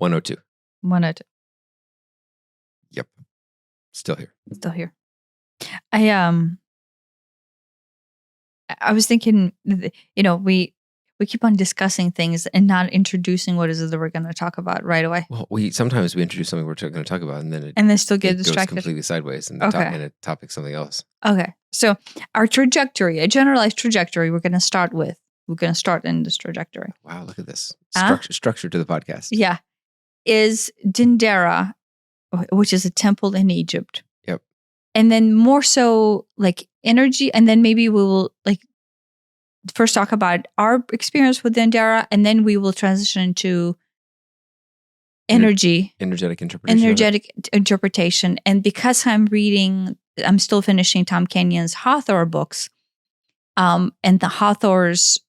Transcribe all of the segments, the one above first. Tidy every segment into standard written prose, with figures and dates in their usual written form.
102. 102. Yep. Still here. Still here. I was thinking, we keep on discussing things and not introducing what is it that we're going to talk about right away. Well, sometimes we introduce something we're going to talk about, and then still get it distracted. goes completely sideways, and a topic something else. Okay, so our trajectory, a generalized trajectory, we're going to start in this trajectory. Wow, look at this structure to the podcast. Yeah, is Dendera, which is a temple in Egypt. Yep. And then more so like energy, and then maybe we will first talk about our experience with Dendera, and then we will transition to energetic interpretation. And because I'm still finishing Tom Kenyon's Hathor books, and the Hathors,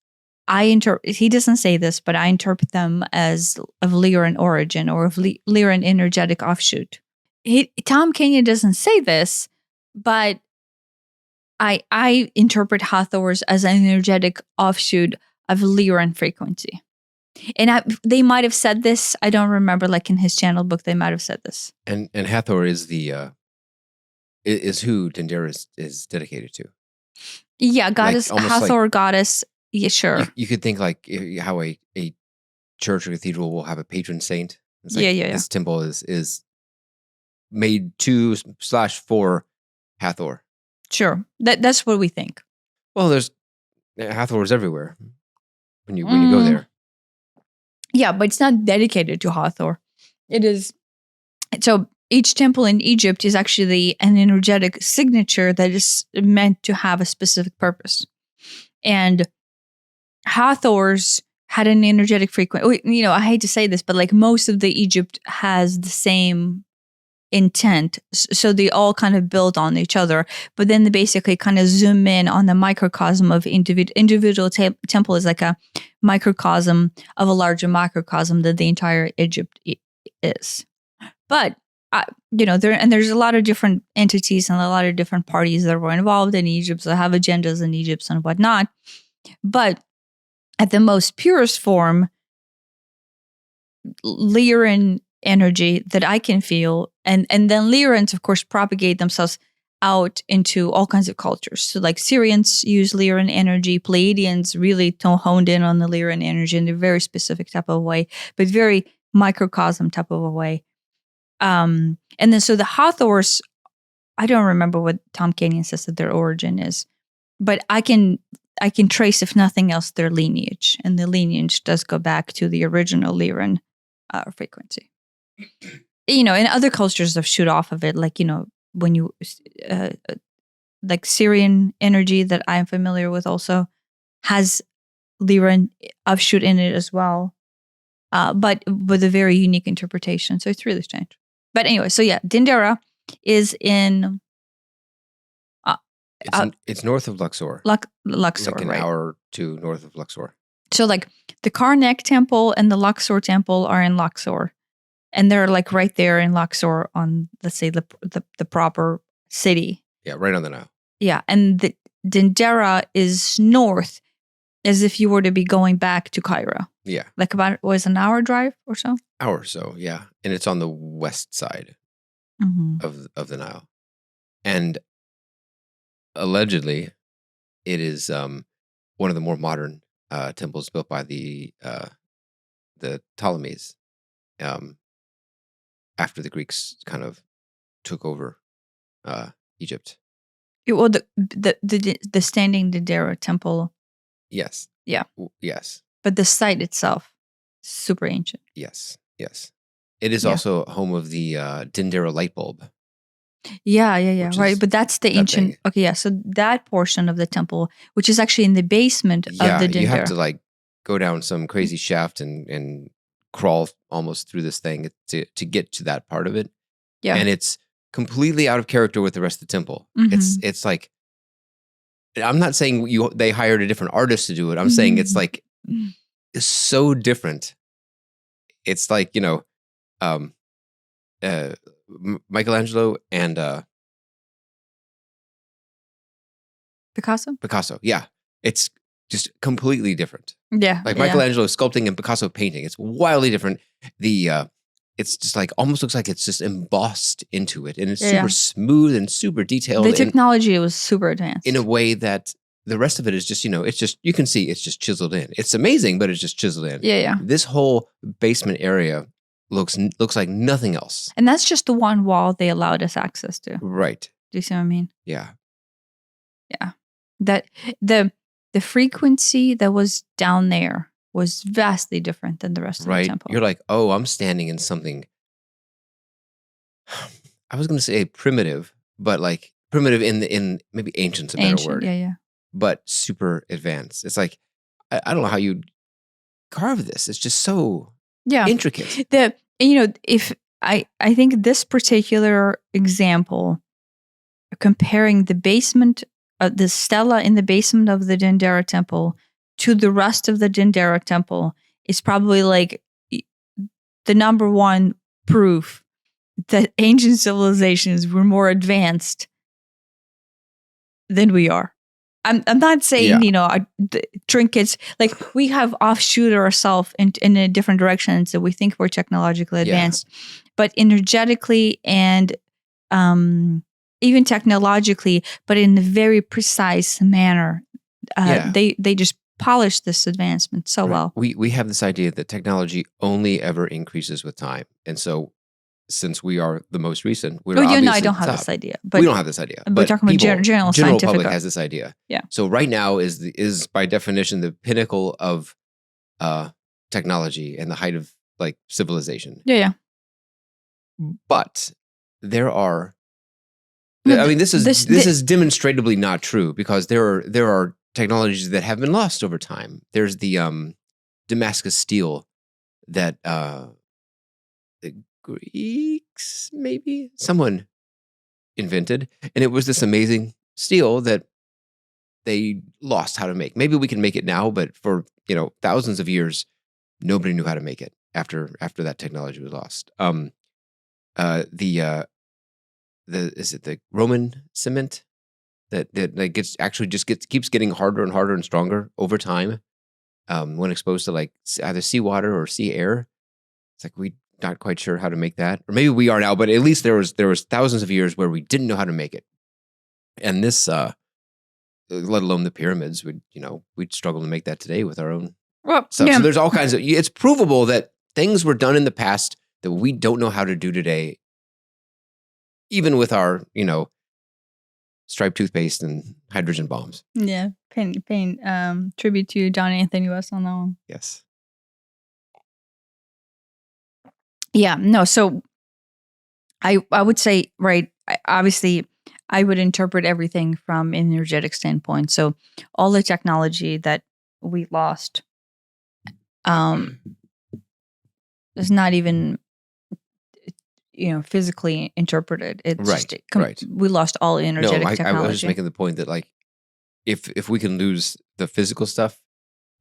he doesn't say this, but I interpret them as of Lyran origin or of Lyran energetic offshoot. Tom Kenyon doesn't say this, but I interpret Hathors as an energetic offshoot of Lyran frequency. And they might have said this. I don't remember, like in his channel book, they might have said this. And Hathor is is who Dendera is dedicated to. Yeah, goddess, Hathor, goddess. Yeah, sure. You could think like how a church or cathedral will have a patron saint. It's like this temple is made to/for Hathor. Sure, that's what we think. Well, there's Hathors everywhere when you go there. Yeah, but it's not dedicated to Hathor. It is. So each temple in Egypt is actually an energetic signature that is meant to have a specific purpose. And Hathors had an energetic frequency. I hate to say this, but like most of the Egypt has the same intent. So they all kind of build on each other, but then they basically kind of zoom in on the microcosm of individual temple is like a microcosm of a larger microcosm that the entire Egypt is. But there's a lot of different entities and a lot of different parties that were involved in Egypt that have agendas in Egypt and whatnot. But at the most purest form, Lyran energy that I can feel, and then Lyrans, of course, propagate themselves out into all kinds of cultures. So like Syrians use Lyran energy, Pleiadians really honed in on the Lyran energy in a very specific type of way, but very microcosm type of a way. And then so the Hathors, I don't remember what Tom Kenyon says that their origin is, but I can trace, if nothing else, their lineage, and the lineage does go back to the original Lyran frequency. In other cultures that shoot off of it, like, when you, like Syrian energy that I'm familiar with also has Lyran offshoot in it as well, but with a very unique interpretation. So it's really strange. But anyway, so yeah, Dendera is in... It's north of Luxor. Luxor, like an hour or two north of Luxor. So like the Karnak temple and the Luxor temple are in Luxor. And they're like right there in Luxor on, let's say, the proper city. Yeah, right on the Nile. Yeah, and the Dendera is north, as if you were to be going back to Cairo. Yeah. Like about, an hour drive or so? Hour or so, yeah. And it's on the west side of the Nile. And allegedly, it is one of the more modern temples built by the Ptolemies. After the Greeks kind of took over Egypt. Well, the standing Dendera temple. Yes. Yeah. Yes. But the site itself, super ancient. Yes. Yes. It is also home of the Dendera light bulb. Yeah. Right. But that's the ancient. Thing. Okay. Yeah. So that portion of the temple, which is actually in the basement of the Dendera. You have to like go down some crazy shaft and crawl almost through this thing to get to that part of it. Yeah. And it's completely out of character with the rest of the temple. It's like, I'm not saying they hired a different artist to do it. I'm saying it's like, it's so different. It's like, Michelangelo and Picasso. Yeah. It's just completely different. Yeah. Like Michelangelo sculpting and Picasso painting. It's wildly different. The it's just like almost looks like it's just embossed into it, and it's Yeah. super smooth and super detailed. The technology was super advanced in a way that the rest of it is just, it's just, you can see it's just chiseled in. It's amazing, but it's just chiseled in. Yeah. This whole basement area looks like nothing else. And that's just the one wall they allowed us access to. Right. Do you see what I mean? Yeah. Yeah. That the frequency that was down there was vastly different than the rest of the temple. You're like, oh, I'm standing in something. I was going to say primitive, but like primitive in maybe ancient's a better word. Yeah. But super advanced. It's like, I don't know how you carve this. It's just so intricate. If I think this particular example, comparing the basement, the stela in the basement of the Dendera Temple to the rest of the Dendera Temple is probably like the number one proof that ancient civilizations were more advanced than we are. I'm not saying, the trinkets, like we have offshoot ourselves in a different direction, so we think we're technologically advanced, but energetically and even technologically, but in a very precise manner, they just polish this advancement so well. We have this idea that technology only ever increases with time, and so since we are the most recent, we're obviously I don't have this idea. But we don't have this idea. We're talking about general scientific. Public has this idea. Yeah. So right now is by definition the pinnacle of technology and the height of like civilization. Yeah. But there are. I mean, this is demonstrably not true because there are technologies that have been lost over time. There's the Damascus steel that the Greeks, maybe someone invented, and it was this amazing steel that they lost how to make. Maybe we can make it now, but for thousands of years, nobody knew how to make it after that technology was lost. Is it the Roman cement that keeps getting harder and harder and stronger over time when exposed to like either seawater or sea air? It's like we're not quite sure how to make that, or maybe we are now. But at least there was thousands of years where we didn't know how to make it, and this, let alone the pyramids, we'd struggle to make that today with our own stuff. Yeah. So there's all kinds of. It's provable that things were done in the past that we don't know how to do today. Even with our, striped toothpaste and hydrogen bombs. Yeah, pain. Tribute to John Anthony West on that one. Yes. Yeah. No. So, I would say obviously, I would interpret everything from an energetic standpoint. So, all the technology that we lost, is not even. Physically interpreted. It's right. We lost all energetic technology. I was just making the point that like, if we can lose the physical stuff,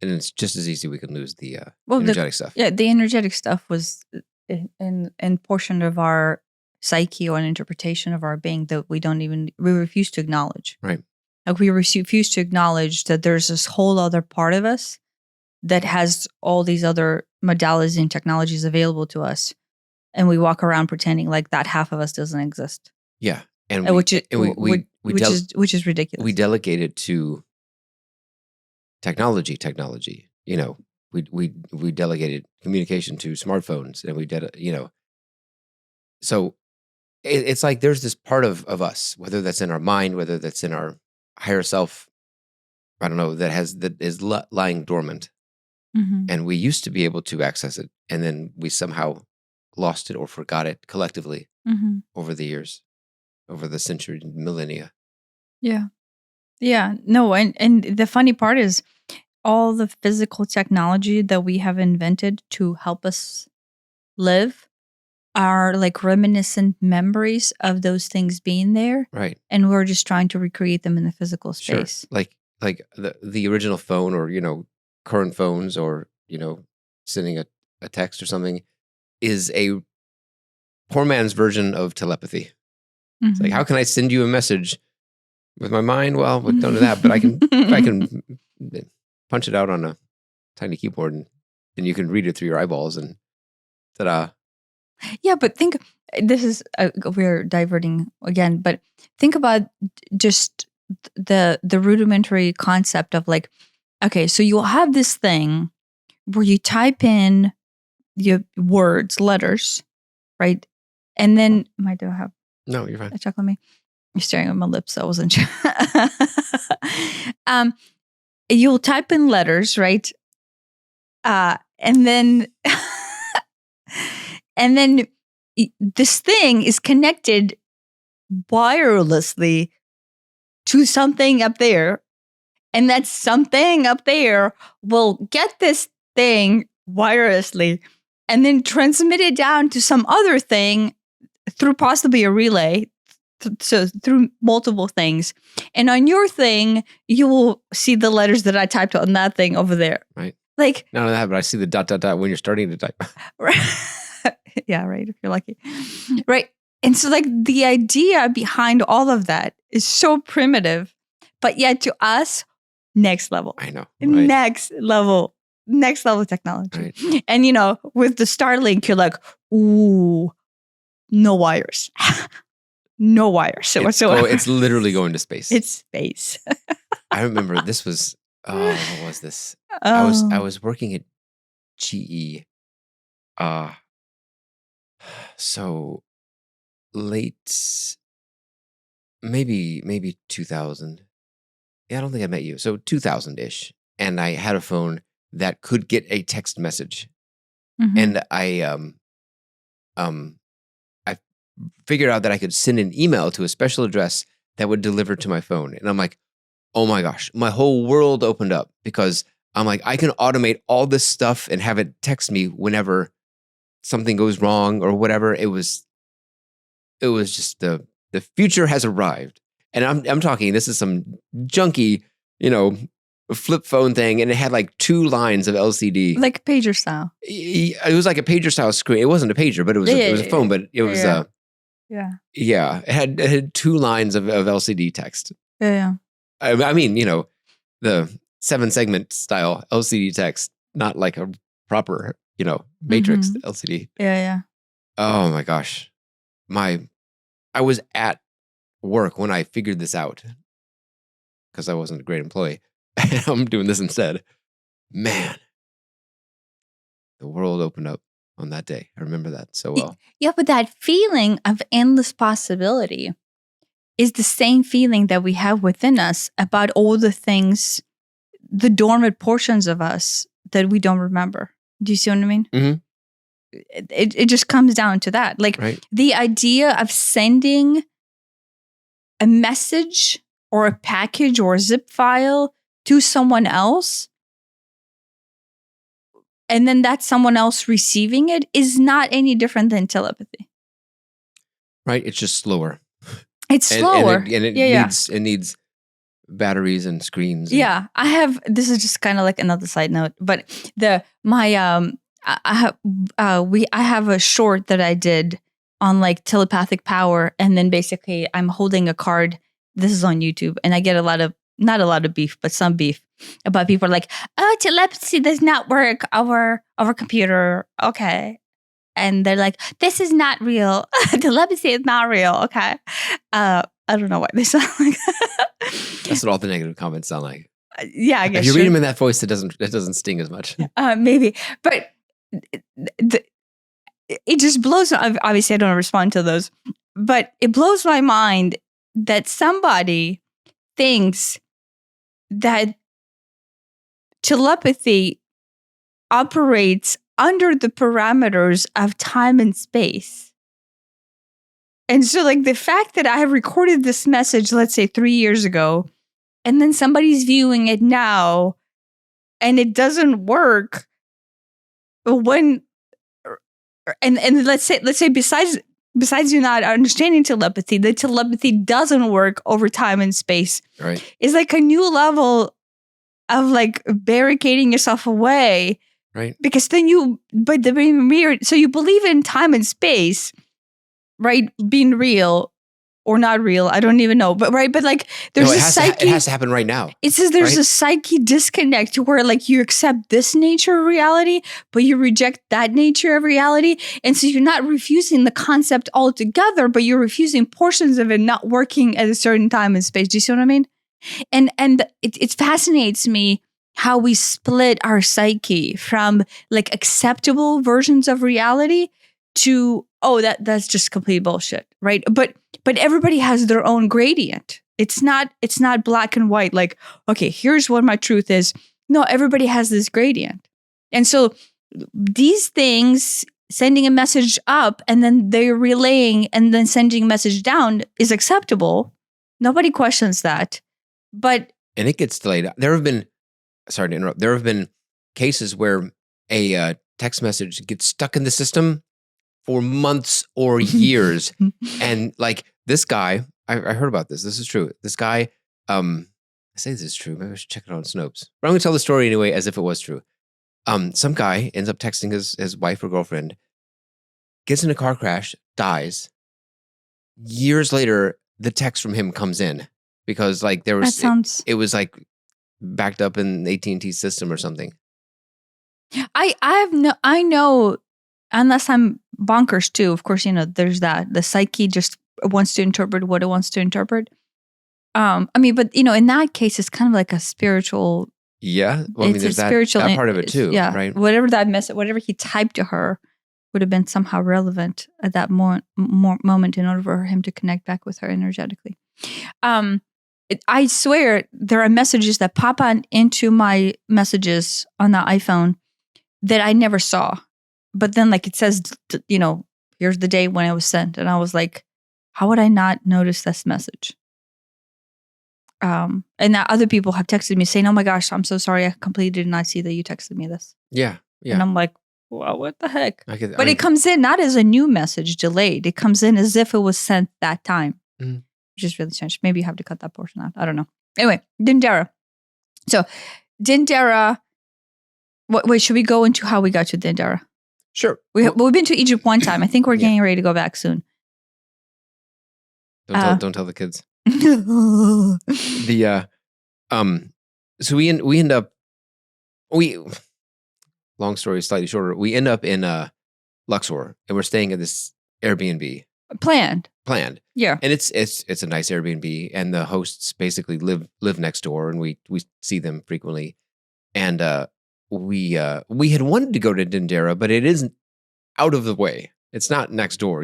then it's just as easy we can lose the energetic stuff. Yeah, the energetic stuff was in portion of our psyche or an interpretation of our being that we refuse to acknowledge. Right. Like we refuse to acknowledge that there's this whole other part of us that has all these other modalities and technologies available to us. And we walk around pretending like that half of us doesn't exist. Yeah, which is ridiculous. We delegate it to technology. We delegated communication to smartphones, and we did. So it's like there's this part of us, whether that's in our mind, whether that's in our higher self, I don't know, that is lying dormant, and we used to be able to access it, and then we somehow lost it or forgot it collectively over the years, over the century, millennia. Yeah. No, and the funny part is all the physical technology that we have invented to help us live are like reminiscent memories of those things being there. Right. And we're just trying to recreate them in the physical space. Sure. Like the original phone, or current phones, or sending a text or something, is a poor man's version of telepathy. It's like, how can I send you a message with my mind? Well, we don't do that, but I can punch it out on a tiny keyboard, and then you can read it through your eyeballs, and ta-da. Yeah, but this is we're diverting again, but think about just the rudimentary concept of like, okay, so you'll have this thing where you type in your words, letters, right? And then, do I have No, you're fine. a chocolate me? You're staring at my lips. So I wasn't sure. You'll type in letters, right? And then, and then this thing is connected wirelessly to something up there. And that something up there will get this thing wirelessly and then transmit it down to some other thing through possibly a relay. So through multiple things. And on your thing, you will see the letters that I typed on that thing over there. Right. Like, not only that, but I see the ... when you're starting to type. Right. Yeah, right. If you're lucky. Right. And so like the idea behind all of that is so primitive, but yet to us, next level. I know. Right? Next level technology. Right. And with the Starlink, you're like, ooh, no wires. No wires whatsoever. It's literally going to space. It's space. I remember this was, what was this? I was working at GE. So late, maybe 2000. Yeah, I don't think I met you. So 2000-ish. And I had a phone that could get a text message. Mm-hmm. And I figured out that I could send an email to a special address that would deliver to my phone. And I'm like, oh my gosh, my whole world opened up because I'm like, I can automate all this stuff and have it text me whenever something goes wrong or whatever. It was just the future has arrived. And I'm talking, this is some junky, flip phone thing. And it had like 2 lines of LCD. Like pager style. It was like a pager style screen. It wasn't a pager, but it was a phone, but it was Yeah, it had 2 lines of LCD text. Yeah. I mean, the 7-segment style LCD text, not like a proper, matrix LCD. Yeah. Oh my gosh. I was at work when I figured this out because I wasn't a great employee. I'm doing this instead. Man, the world opened up on that day. I remember that so well. Yeah, but that feeling of endless possibility is the same feeling that we have within us about all the things, the dormant portions of us that we don't remember. Do you see what I mean? Mm-hmm. It just comes down to that. Like the idea of sending a message or a package or a zip file to someone else, and then that someone else receiving it is not any different than telepathy. Right. It's just slower. It's slower. And it needs batteries and screens. Yeah. This is just kind of like another side note, but I have a short that I did on like telepathic power. And then basically I'm holding a card. This is on YouTube. And I get not a lot of beef, but some beef about people like, oh, telepathy does not work over computer. Okay. And they're like, this is not real. Telepathy is not real. Okay. I don't know why they sound like that. That's what all the negative comments sound like. Yeah, I guess. If you read them in that voice, it doesn't sting as much. Maybe. But it just blows. Obviously, I don't respond to those. But it blows my mind that somebody thinks that telepathy operates under the parameters of time and space. And so like the fact that I have recorded this message, let's say 3 years ago, and then somebody's viewing it now and it doesn't work when, and let's say besides you not understanding telepathy, the telepathy doesn't work over time and space. Right. It's like a new level of like barricading yourself away. Right. Because then you believe in time and space, right? Being real. or not real. I don't even know. But right. But like there's No, a psyche. It has to happen right now. It says there's right? a psyche disconnect where like you accept this nature of reality, but you reject that nature of reality. And so you're not refusing the concept altogether, but you're refusing portions of it not working at a certain time and space. Do you see what I mean? And it fascinates me how we split our psyche from like acceptable versions of reality to, oh, that's just complete bullshit, right? But everybody has their own gradient. It's not black and white, like, okay, here's what my truth is. No, everybody has this gradient. And so these things, sending a message up and then they're relaying and then sending a message down is acceptable. Nobody questions that. And it gets delayed. There have been, sorry to interrupt, there have been cases where a text message gets stuck in the system for months or years. And like this guy, I heard about this. This is true. This guy, I say this is true. Maybe I should check it on Snopes. But I'm going to tell the story anyway as if it was true. Some guy ends up texting his wife or girlfriend, gets in a car crash, dies. Years later, the text from him comes in because like there was, it was like backed up in the AT&T system or something. I know, unless I'm bonkers too, of course, there's that. The psyche just wants to interpret what it wants to interpret. I mean, but in that case, it's kind of like a spiritual. Yeah. Well, I mean, there's that part of it too, yeah, right? Whatever that message, whatever he typed to her would have been somehow relevant at that moment in order for him to connect back with her energetically. I swear there are messages that pop on into my messages on the iPhone that I never saw. But then like it says, here's the day when it was sent. And I was like, how would I not notice this message? And now other people have texted me saying, oh my gosh, I'm so sorry. I completely did not see that you texted me this. Yeah. Yeah. And I'm like, well, what the heck? But it comes in not as a new message delayed. It comes in as if it was sent that time. Mm-hmm. Which is really strange. Maybe you have to cut that portion out. I don't know. Anyway, Dendera. So Dendera, wait, should we go into how we got to Dendera? Sure. We've been to Egypt one time. I think we're getting ready to go back soon. Don't tell the kids. So we end up, long story, slightly shorter. We end up in Luxor and we're staying at this Airbnb. Planned. Yeah. And it's a nice Airbnb and the hosts basically live next door and we see them frequently. And we had wanted to go to Dendera, but it isn't out of the way. It's not next door.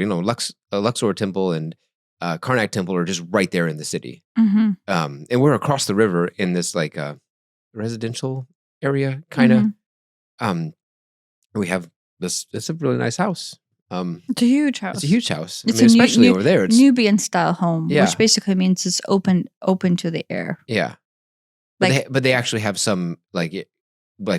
Luxor Temple and Karnak Temple are just right there in the city. Mm-hmm. And we're across the river in this like residential area, kind of. Mm-hmm. We have this. It's a really nice house. It's a huge house. It's a huge house. Especially over there. It's Nubian style home, which basically means it's open to the air. Yeah. But they actually have some like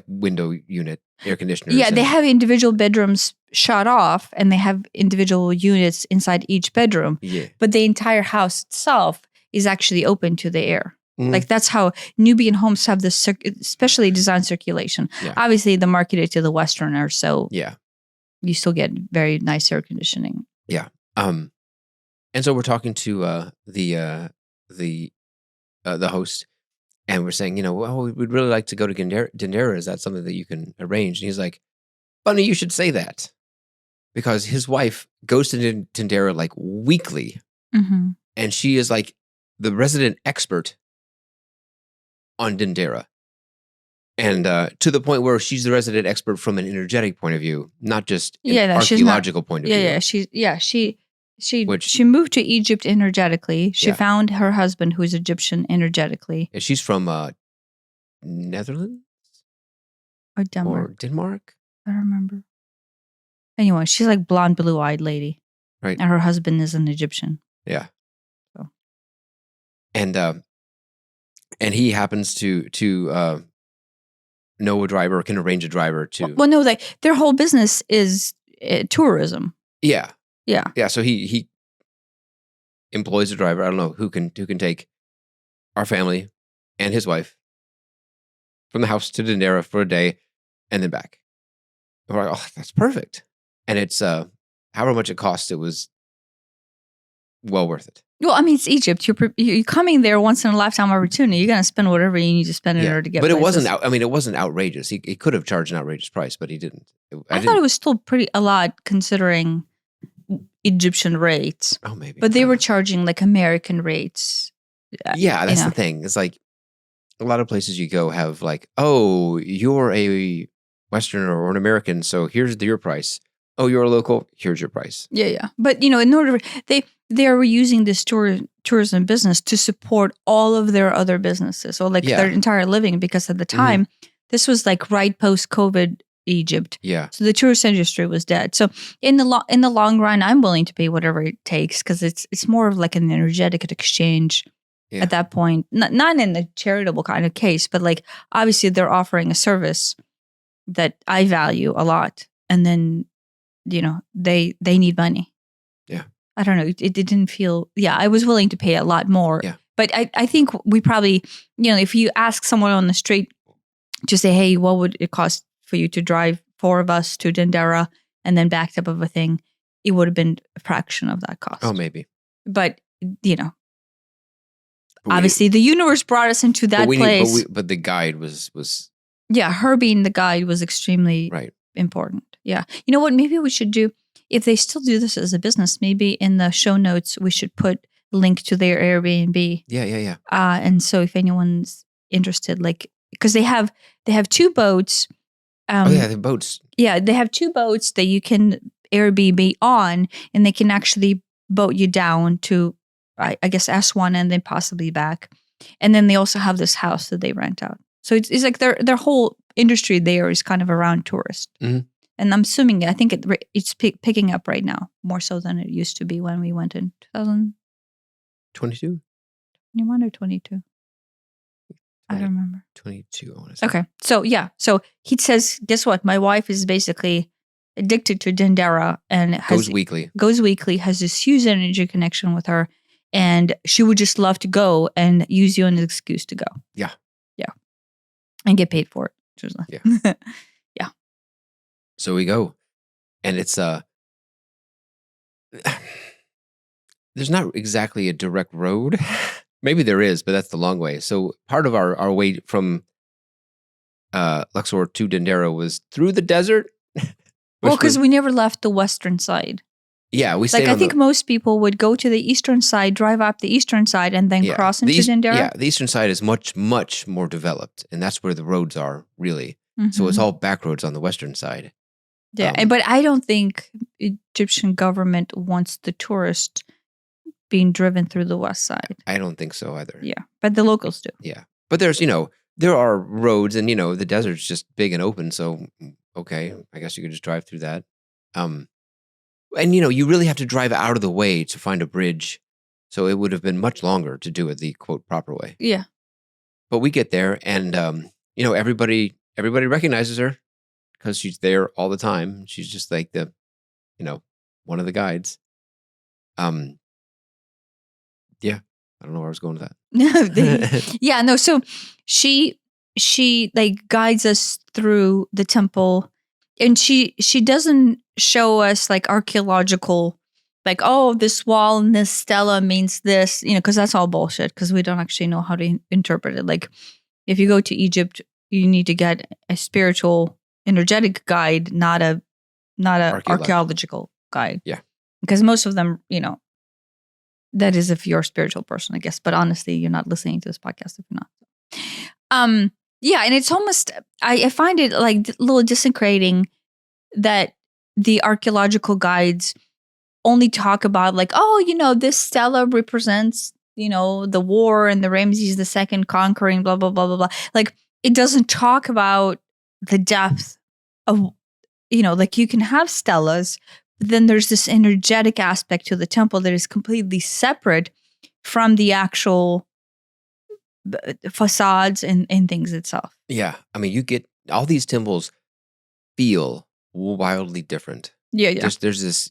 window unit air conditioners. Yeah, they have individual bedrooms shut off and they have individual units inside each bedroom. Yeah. But the entire house itself is actually open to the air. Mm. Like that's how Nubian homes have this specially designed circulation. Yeah. Obviously, they're marketed to the Westerners, so you still get very nice air conditioning. Yeah. And so we're talking to the host. And we're saying, we'd really like to go to Dendera. Is that something that you can arrange? And he's like, funny you should say that. Because his wife goes to Dendera like weekly. Mm-hmm. And she is like the resident expert on Dendera. And to the point where she's the resident expert from an energetic point of view, not just an archaeological point of view. She moved to Egypt energetically. She found her husband, who is Egyptian, energetically. And she's from Netherlands? Or Denmark. Or Denmark? I don't remember. Anyway, she's like blonde, blue-eyed lady. Right. And her husband is an Egyptian. Yeah. So. And he happens to know a driver, can arrange a driver to... Well, no, like their whole business is tourism. Yeah. Yeah. Yeah. So he employs a driver. I don't know who can take our family and his wife from the house to Dendera for a day and then back. And we're like, oh, that's perfect. And it's however much it cost, it was well worth it. Well, I mean, it's Egypt. You're coming there once in a lifetime opportunity. You're going to spend whatever you need to spend in order to get. But places. it wasn't outrageous. He could have charged an outrageous price, but he didn't. I thought it was still a lot considering Egyptian rates. Oh, maybe. But they were charging like American rates. Yeah, that's the thing. It's like a lot of places you go have like, oh, you're a Westerner or an American, so here's your price. Oh, you're a local, here's your price. Yeah. But, in order, they were using this tourism business to support all of their other businesses or their entire living, because at the time, this was like right post-COVID Egypt. Yeah. So the tourist industry was dead. So in the long run, I'm willing to pay whatever it takes, because it's more of like an energetic exchange at that point. Not in a charitable kind of case, but like obviously they're offering a service that I value a lot. And then, they need money. Yeah. I don't know. It didn't feel, I was willing to pay a lot more. Yeah. But I think we probably, if you ask someone on the street to say, hey, what would it cost for you to drive 4 of us to Dendera and then back up of a thing, it would have been a fraction of that cost. Oh, maybe. But, obviously the universe brought us into that place. But the guide was. Yeah, her being the guide was extremely important. Yeah. You know what? Maybe we should do, if they still do this as a business, maybe in the show notes, we should put a link to their Airbnb. Yeah. And so if anyone's interested, because they have 2 boats. They have boats. Yeah, they have 2 boats that you can Airbnb on, and they can actually boat you down to, I guess, S1 and then possibly back. And then they also have this house that they rent out. So it's like their whole industry there is kind of around tourists. Mm-hmm. And I'm assuming, I think it's picking up right now, more so than it used to be when we went in 2022. 21 or 22? I don't remember. 22, I want to say. Okay. So, So he says, guess what? My wife is basically addicted to Dendera and goes weekly, has this huge energy connection with her. And she would just love to go and use you as an excuse to go. Yeah. And get paid for it. Yeah. Yeah. So we go. And it's there's not exactly a direct road. Maybe there is, but that's the long way. So part of our way from Luxor to Dendera was through the desert. Well, because we never left the western side. Yeah, we stayed I think most people would go to the eastern side, drive up the eastern side, and then cross into Dendera. Yeah, the eastern side is much, much more developed, and that's where the roads are, really. Mm-hmm. So it's all back roads on the western side. Yeah, but I don't think Egyptian government wants the tourist being driven through the west side. I don't think so either. Yeah, but the locals do. Yeah, but there's, there are roads, and, the desert's just big and open, so, okay, I guess you could just drive through that. And, you really have to drive out of the way to find a bridge. So it would have been much longer to do it the, quote, proper way. Yeah. But we get there and, everybody recognizes her because she's there all the time. She's just like one of the guides. Yeah. I don't know where I was going with that. Yeah, no. So she guides us through the temple. And she doesn't show us archaeological, this wall and this stela means this, because that's all bullshit, because we don't actually know how to interpret it. If you go to Egypt, you need to get a spiritual, energetic guide, not a archaeological guide. Yeah. Because most of them, that is if you're a spiritual person, I guess. But honestly, you're not listening to this podcast if you're not. Yeah, and it's almost, I find it a little disintegrating that the archaeological guides only talk about this stela represents, the war and the Ramses II conquering, blah, blah, blah, blah, blah. It doesn't talk about the depth of, you can have stelas, but then there's this energetic aspect to the temple that is completely separate from the actual facades and things itself. Yeah. I mean, you get all these temples feel wildly different. Yeah. There's this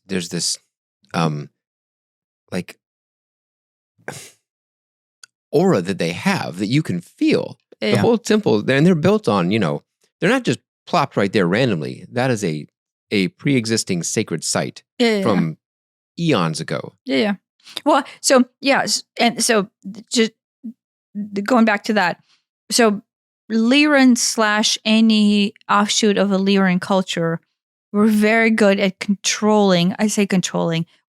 aura that they have that you can feel. Yeah. The whole temple, and they're built on, they're not just plopped right there randomly. That is a pre-existing sacred site from eons ago. Yeah. Well, so yes, and so just going back to that. So Lyran / any offshoot of a Lyran culture were very good at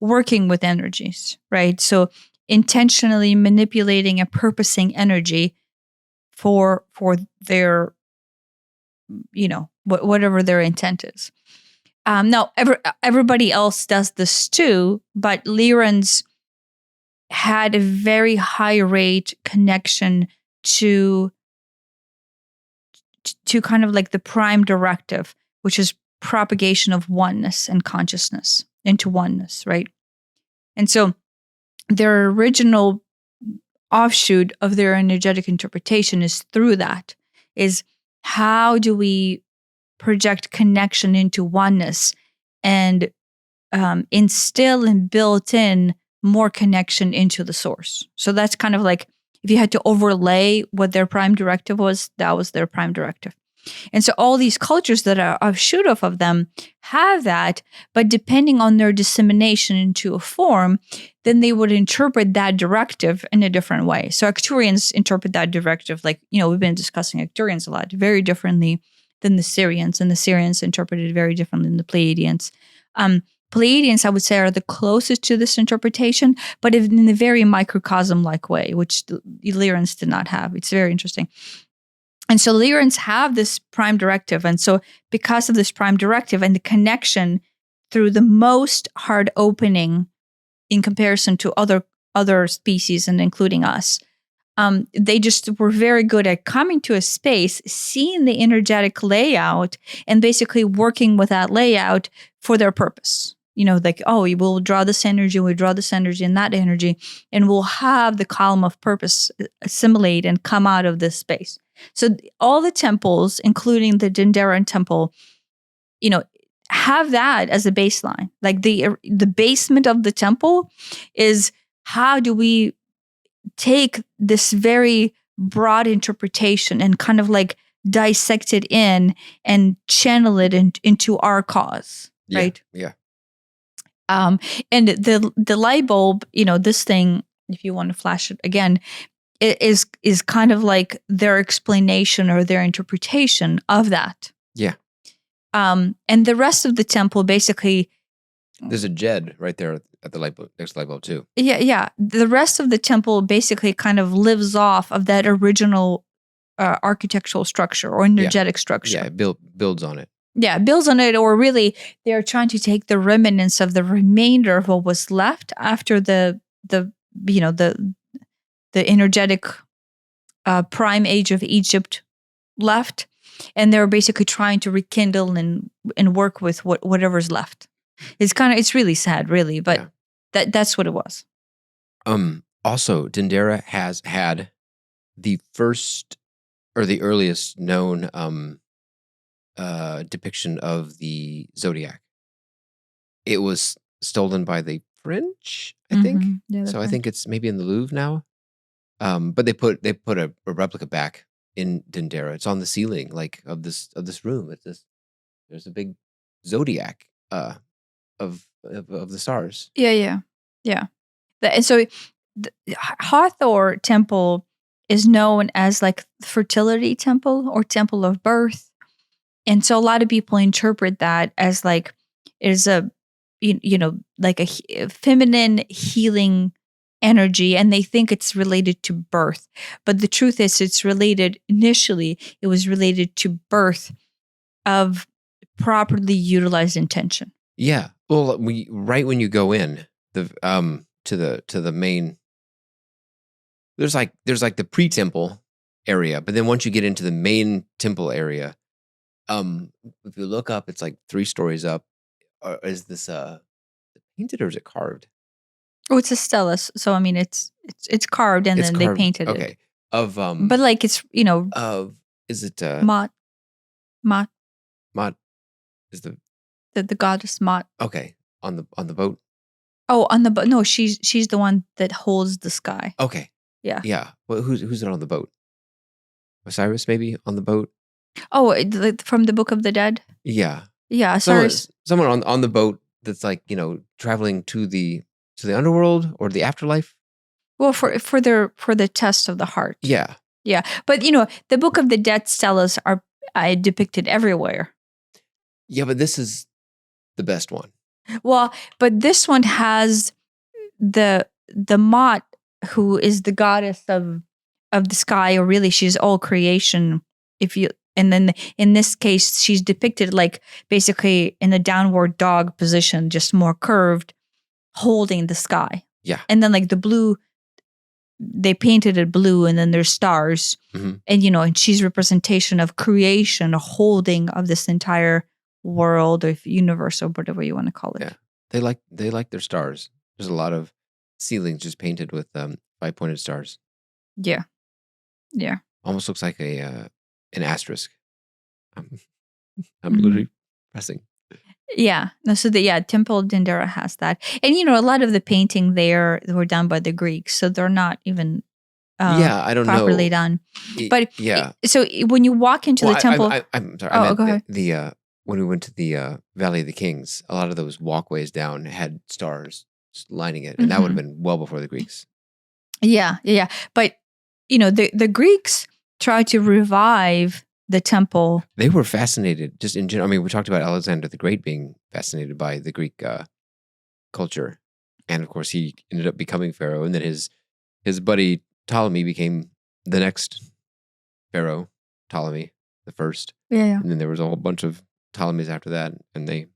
working with energies, right? So intentionally manipulating and purposing energy for their, whatever their intent is. Now, everybody else does this too, but Lyrans had a very high rate connection to kind of like the prime directive, which is propagation of oneness and consciousness into oneness, right? And so their original offshoot of their energetic interpretation is through that, is how do we project connection into oneness and instill and build in more connection into the source. So that's kind of like, if you had to overlay what their prime directive was, that was their prime directive. And so all these cultures that are offshoot of them have that, but depending on their dissemination into a form, then they would interpret that directive in a different way. So Arcturians interpret that directive, like, we've been discussing Arcturians a lot, very differently than the Syrians, and the Syrians interpreted very differently than the Pleiadians. Pleiadians, I would say, are the closest to this interpretation, but in a very microcosm-like way, which the Lyrans did not have. It's very interesting. And so Lyrans have this prime directive. And so because of this prime directive and the connection through the most hard opening in comparison to other species and including us, they just were very good at coming to a space, seeing the energetic layout, and basically working with that layout for their purpose. Like, we will draw this energy, we draw this energy and that energy, and we'll have the column of purpose assimilate and come out of this space. So all the temples, including the Dendera Temple, have that as a baseline. Like the basement of the temple is, how do we take this very broad interpretation and kind of like dissect it in and channel it into our cause, right? Yeah. And the light bulb, this thing, if you want to flash it again, is kind of like their explanation or their interpretation of that. Yeah. And the rest of the temple basically, there's a Jed right there at the light bulb, next to the light bulb too. Yeah. The rest of the temple basically kind of lives off of that original architectural structure or energetic structure. Yeah, it builds on it. Yeah, builds on it, or really they're trying to take the remnants of the remainder of what was left after the energetic prime age of Egypt left, and they're basically trying to rekindle and work with whatever's left. It's really sad, really, but that's what it was. Also, Dendera has had the first or the earliest known depiction of the zodiac. It was stolen by the French, I think. Yeah, so I think it's maybe in the Louvre now. But they put a replica back in Dendera. It's on the ceiling, like of this room. There's a big zodiac of the stars. Yeah. And so the Hathor Temple is known as like fertility temple or temple of birth. And so a lot of people interpret that as like, is a, like a feminine healing energy, and they think it's related to birth. But the truth is, it was related to birth of properly utilized intention. Yeah. Well, right when you go in to the main, there's like the pre-temple area, but then once you get into the main temple area, if you look up, it's like 3 stories up. Is this painted or is it carved? Oh, it's a stela. So I mean, it's carved and then carved, they painted it. Okay. But like it's is it Mot is the goddess Mot. Okay, on the boat. Oh, on the boat. No, she's the one that holds the sky. Okay. Yeah. Yeah. Well, who's it on the boat? Osiris maybe on the boat. Oh, from the Book of the Dead. Yeah. Yeah. Osiris. Someone on the boat that's like traveling to the to the underworld or the afterlife. Well, for the test of the heart. Yeah. Yeah. But, the Book of the Dead stelas are depicted everywhere. Yeah, but this is the best one. Well, but this one has the Mot, who is the goddess of the sky, or really she's all creation. And then in this case, she's depicted like basically in a downward dog position, just more curved, holding the sky. Yeah. And then like the blue, they painted it blue, and then there's stars. Mm-hmm. And, and she's representation of creation, a holding of this entire world or universe or whatever you want to call it. Yeah. They like their stars. There's a lot of ceilings just painted with 5-pointed stars. Yeah. Yeah. Almost looks like an asterisk. I'm literally pressing. Yeah. No, so Temple of Dendera has that. And, a lot of the painting there were done by the Greeks, so they're not even I don't properly know. done. But so when you walk into the temple... I'm sorry. Go ahead. When we went to the Valley of the Kings, a lot of those walkways down had stars lining it, and that would have been well before the Greeks. Yeah. But, the Greeks tried to revive the temple. They were fascinated, just in general. I mean, we talked about Alexander the Great being fascinated by the Greek culture, and of course, he ended up becoming pharaoh. And then his buddy Ptolemy became the next pharaoh, Ptolemy the first. Yeah. And then there was a whole bunch of Ptolemies after that, and they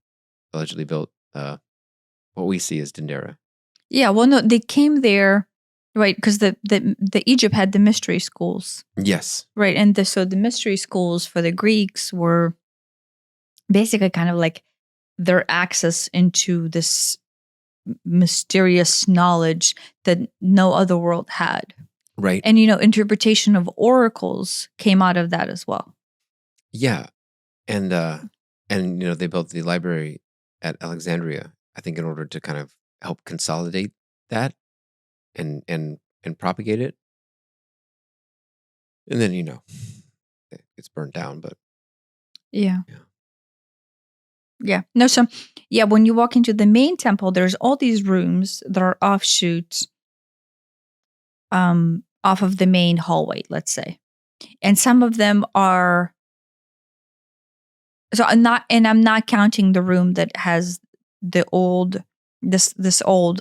allegedly built what we see as Dendera. Yeah. Well, no, they came there. Right, because the Egypt had the mystery schools. Yes. Right, and so the mystery schools for the Greeks were basically kind of like their access into this mysterious knowledge that no other world had. Right. And, interpretation of oracles came out of that as well. Yeah. And they built the library at Alexandria, I think, in order to kind of help consolidate that. And propagate it, and then it's burnt down. But yeah. No, so when you walk into the main temple, there's all these rooms that are offshoots, off of the main hallway, let's say, and some of them are. So I'm not counting the room that has the old. This old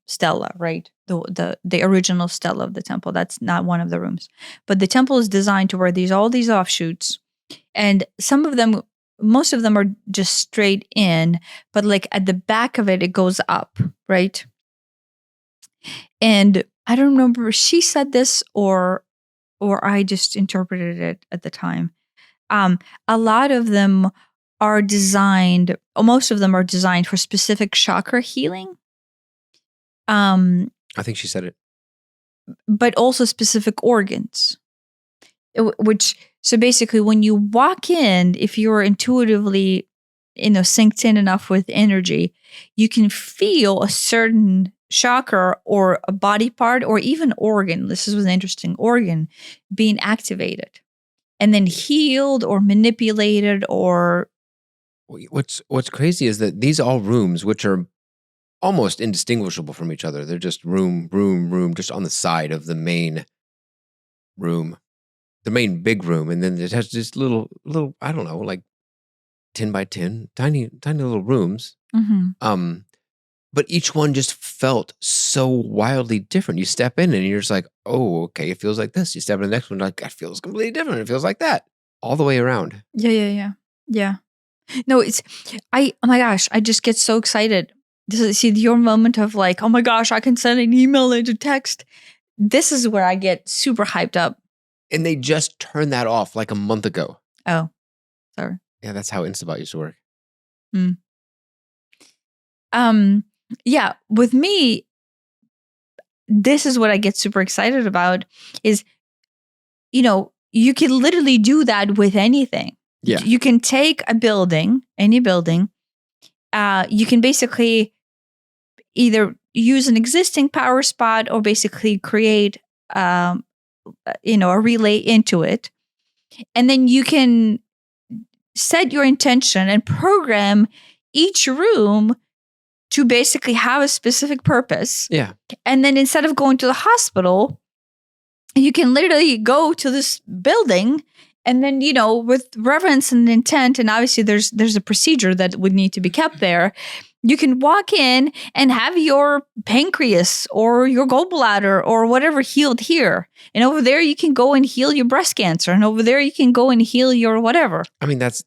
stela, right? The original stela of the temple. That's not one of the rooms, but the temple is designed to where all these offshoots, and most of them are just straight in, but like at the back of it goes up, right? And I don't remember if she said this or I just interpreted it at the time. A lot of them are designed, or most of them are designed for specific chakra healing. I think she said it. But also specific organs. So basically when you walk in, if you're intuitively, synced in enough with energy, you can feel a certain chakra or a body part or even organ. This is an interesting organ being activated and then healed or manipulated or... What's crazy is that these all rooms, which are almost indistinguishable from each other, they're just room, just on the side of the main room, the main big room, and then it has just little, I don't know, like 10 by 10, tiny little rooms. Mm-hmm. But each one just felt so wildly different. You step in and you're just like, oh, okay, it feels like this. You step in the next one, like, it feels completely different. It feels like that all the way around. Yeah. No, oh my gosh, I just get so excited. See your moment of like, oh my gosh, I can send an email into text. This is where I get super hyped up. And they just turned that off like a month ago. Oh, sorry. Yeah, that's how Instabot used to work. Yeah, with me, this is what I get super excited about is, you can literally do that with anything. Yeah. You can take a building, any building. You can basically either use an existing power spot or basically create, a relay into it. And then you can set your intention and program each room to basically have a specific purpose. Yeah. And then instead of going to the hospital, you can literally go to this building and then, with reverence and intent, and obviously there's a procedure that would need to be kept there. You can walk in and have your pancreas or your gallbladder or whatever healed here. And over there, you can go and heal your breast cancer. And over there, you can go and heal your whatever. I mean, that's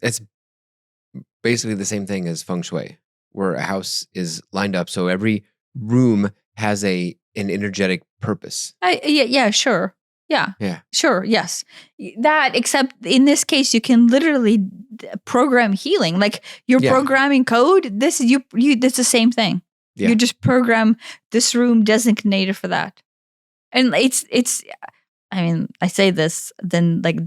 basically the same thing as feng shui, where a house is lined up. So every room has an energetic purpose. Yeah, sure. Yeah. Yeah. Sure. Yes. That, except in this case, you can literally program healing. Like you're programming code. This is it's the same thing. Yeah. You just program this room designated for that. And it's, I mean, I say this, then like ...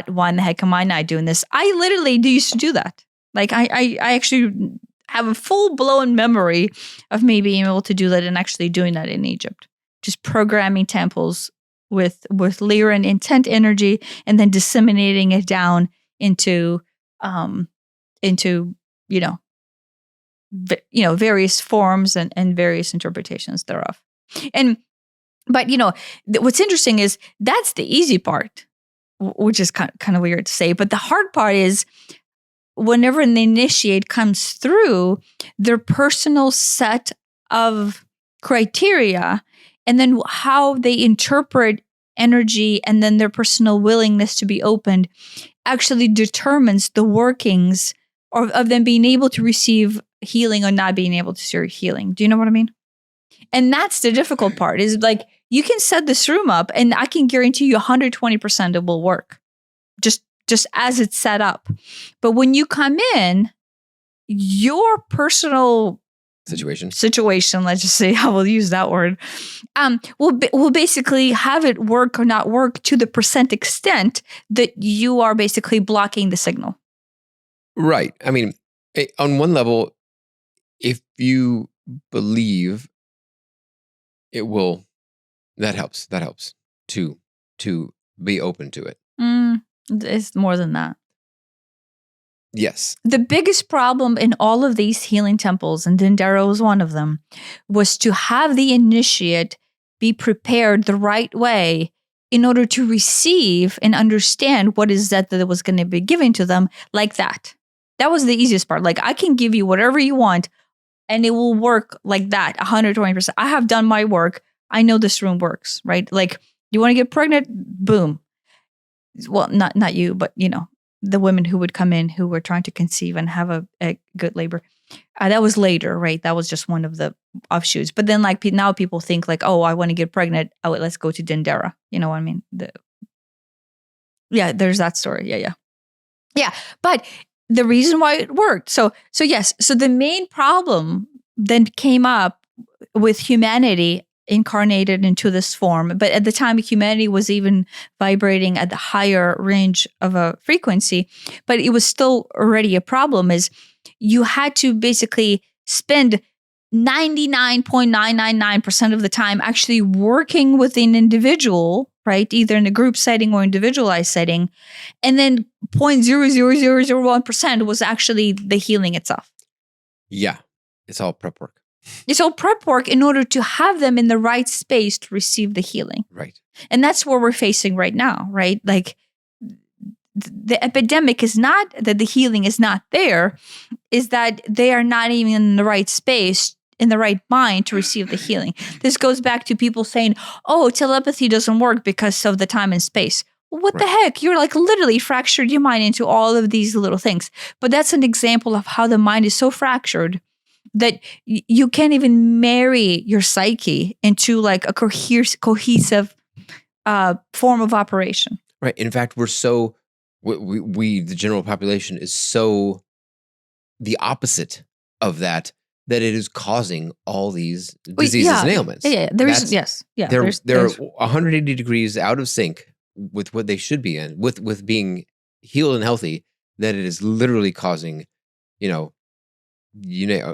why in the heck am I not doing this? I literally used to do that. Like I actually have a full blown memory of me being able to do that and actually doing that in Egypt. Just programming temples with Lyran intent energy and then disseminating it down into various forms and various interpretations thereof. But what's interesting is that's the easy part, which is kind of weird to say. But the hard part is whenever an initiate comes through, their personal set of criteria and then how they interpret energy and then their personal willingness to be opened actually determines the workings of them being able to receive healing or not being able to receive healing. Do you know what I mean? And that's the difficult part, is like you can set this room up and I can guarantee you 120% it will work just as it's set up. But when you come in, your personal situation, let's just say, I will use that word, will basically have it work or not work to the percent extent that you are basically blocking the signal. Right. I mean, on one level, if you believe it will, that helps to be open to it. It's more than that. Yes. The biggest problem in all of these healing temples, and Dendera was one of them, was to have the initiate be prepared the right way in order to receive and understand what is that was going to be given to them like that. That was the easiest part. Like, I can give you whatever you want and it will work like that, 120%. I have done my work. I know this room works, right? Like, you want to get pregnant? Boom. Well, not you, but the women who would come in who were trying to conceive and have a good labor. That was later, right? That was just one of the offshoots. But then now people think like, oh, I want to get pregnant. Oh, let's go to Dendera. You know what I mean? There's that story. Yeah. But the reason why it worked. So yes. So the main problem then came up with humanity incarnated into this form. But at the time, humanity was even vibrating at the higher range of a frequency. But it was still already a problem, is you had to basically spend 99.999% of the time actually working with an individual, right? Either in a group setting or individualized setting. And then 0.00001% was actually the healing itself. Yeah. It's all prep work. It's all prep work in order to have them in the right space to receive the healing. Right. And that's what we're facing right now, right? Like the epidemic is not that the healing is not there, is that they are not even in the right space, in the right mind to receive the healing. This goes back to people saying, oh, telepathy doesn't work because of the time and space. What the heck? You're like literally fractured your mind into all of these little things. But that's an example of how the mind is so fractured that you can't even marry your psyche into like a cohesive form of operation. Right. In fact, we're so, we the general population is so the opposite of that it is causing all these diseases and ailments. Yeah. Yes. Yeah. They're 180 degrees out of sync with what they should be in, with being healed and healthy, that it is literally causing,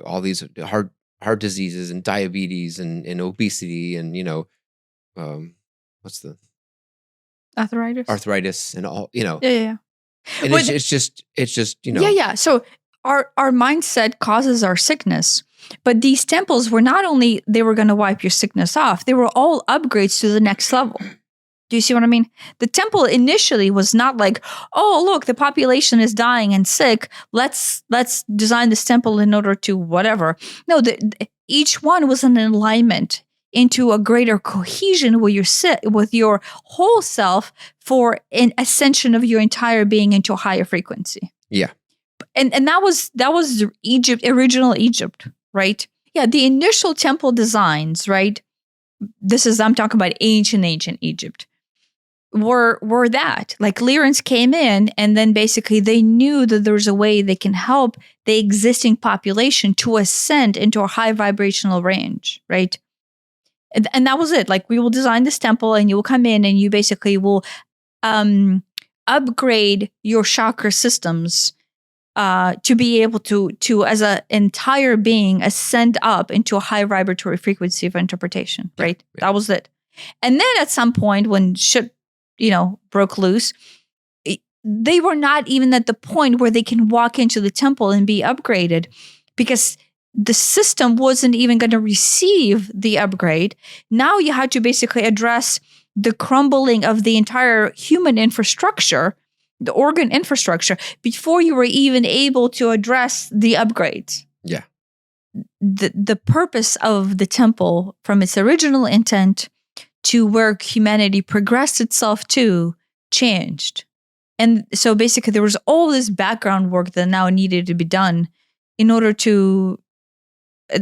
all these heart diseases and diabetes and obesity and what's the arthritis and all Yeah. And it's just Yeah. So Our mindset causes our sickness. But these temples were not only they were going to wipe your sickness off, they were all upgrades to the next level. Do you see what I mean? The temple initially was not like, oh, look, the population is dying and sick. Let's design this temple in order to whatever. No, each one was an alignment into a greater cohesion with your whole self for an ascension of your entire being into a higher frequency. Yeah. And that was Egypt, original Egypt, right? Yeah, the initial temple designs, right? I'm talking about ancient Egypt. Were that like Lyrans came in and then basically they knew that there was a way they can help the existing population to ascend into a high vibrational range, right? And that was it. Like, we will design this temple and you will come in and you basically will upgrade your chakra systems to be able to as an entire being ascend up into a high vibratory frequency of interpretation, right? Yeah. That was it. And then at some point when shit broke loose, they were not even at the point where they can walk into the temple and be upgraded, because the system wasn't even going to receive the upgrade. Now you had to basically address the crumbling of the entire human infrastructure, the organ infrastructure, before you were even able to address the upgrades. Yeah. The purpose of the temple, from its original intent to where humanity progressed itself to, changed. And so basically there was all this background work that now needed to be done in order to,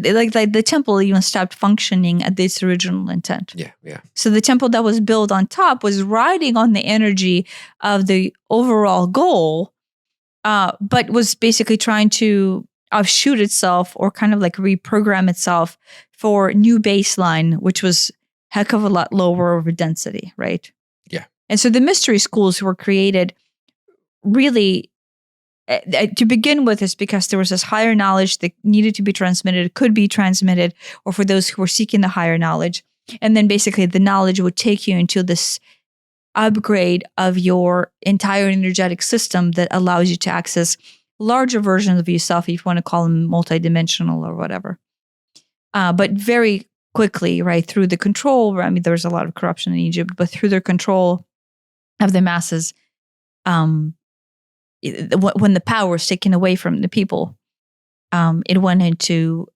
like the temple even stopped functioning at its original intent. Yeah, yeah. So the temple that was built on top was riding on the energy of the overall goal, but was basically trying to offshoot itself or kind of like reprogram itself for new baseline, which was heck of a lot lower of a density, right? Yeah. And so the mystery schools were created really to begin with is because there was this higher knowledge that needed to be transmitted, could be transmitted, or for those who were seeking the higher knowledge. And then basically the knowledge would take you into this upgrade of your entire energetic system that allows you to access larger versions of yourself, if you want to call them multidimensional or whatever. But very quickly, right, through the control, I mean, there was a lot of corruption in Egypt, but through their control of the masses, when the power was taken away from the people, it went into,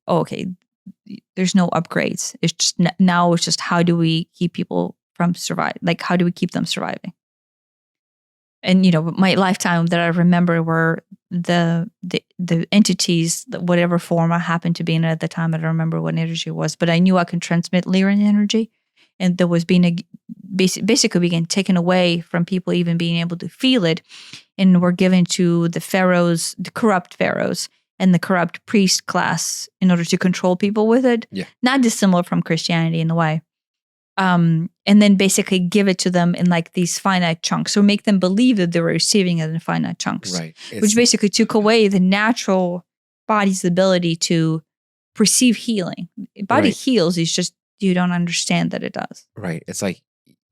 there's no upgrades. It's just now it's just how do we keep people from survive? Like, how do we keep them surviving? And, my lifetime that I remember were the entities, whatever form I happened to be in at the time. I don't remember what energy it was, but I knew I could transmit Lyran energy. And there was basically being taken away from people even being able to feel it, and were given to the pharaohs, the corrupt pharaohs, and the corrupt priest class in order to control people with it. Yeah. Not dissimilar from Christianity in a way. And then basically give it to them in like these finite chunks, or make them believe that they were receiving it in finite chunks, right? Which basically took away the natural body's ability to perceive healing. Body heals, it's just you don't understand that it does. Right. It's like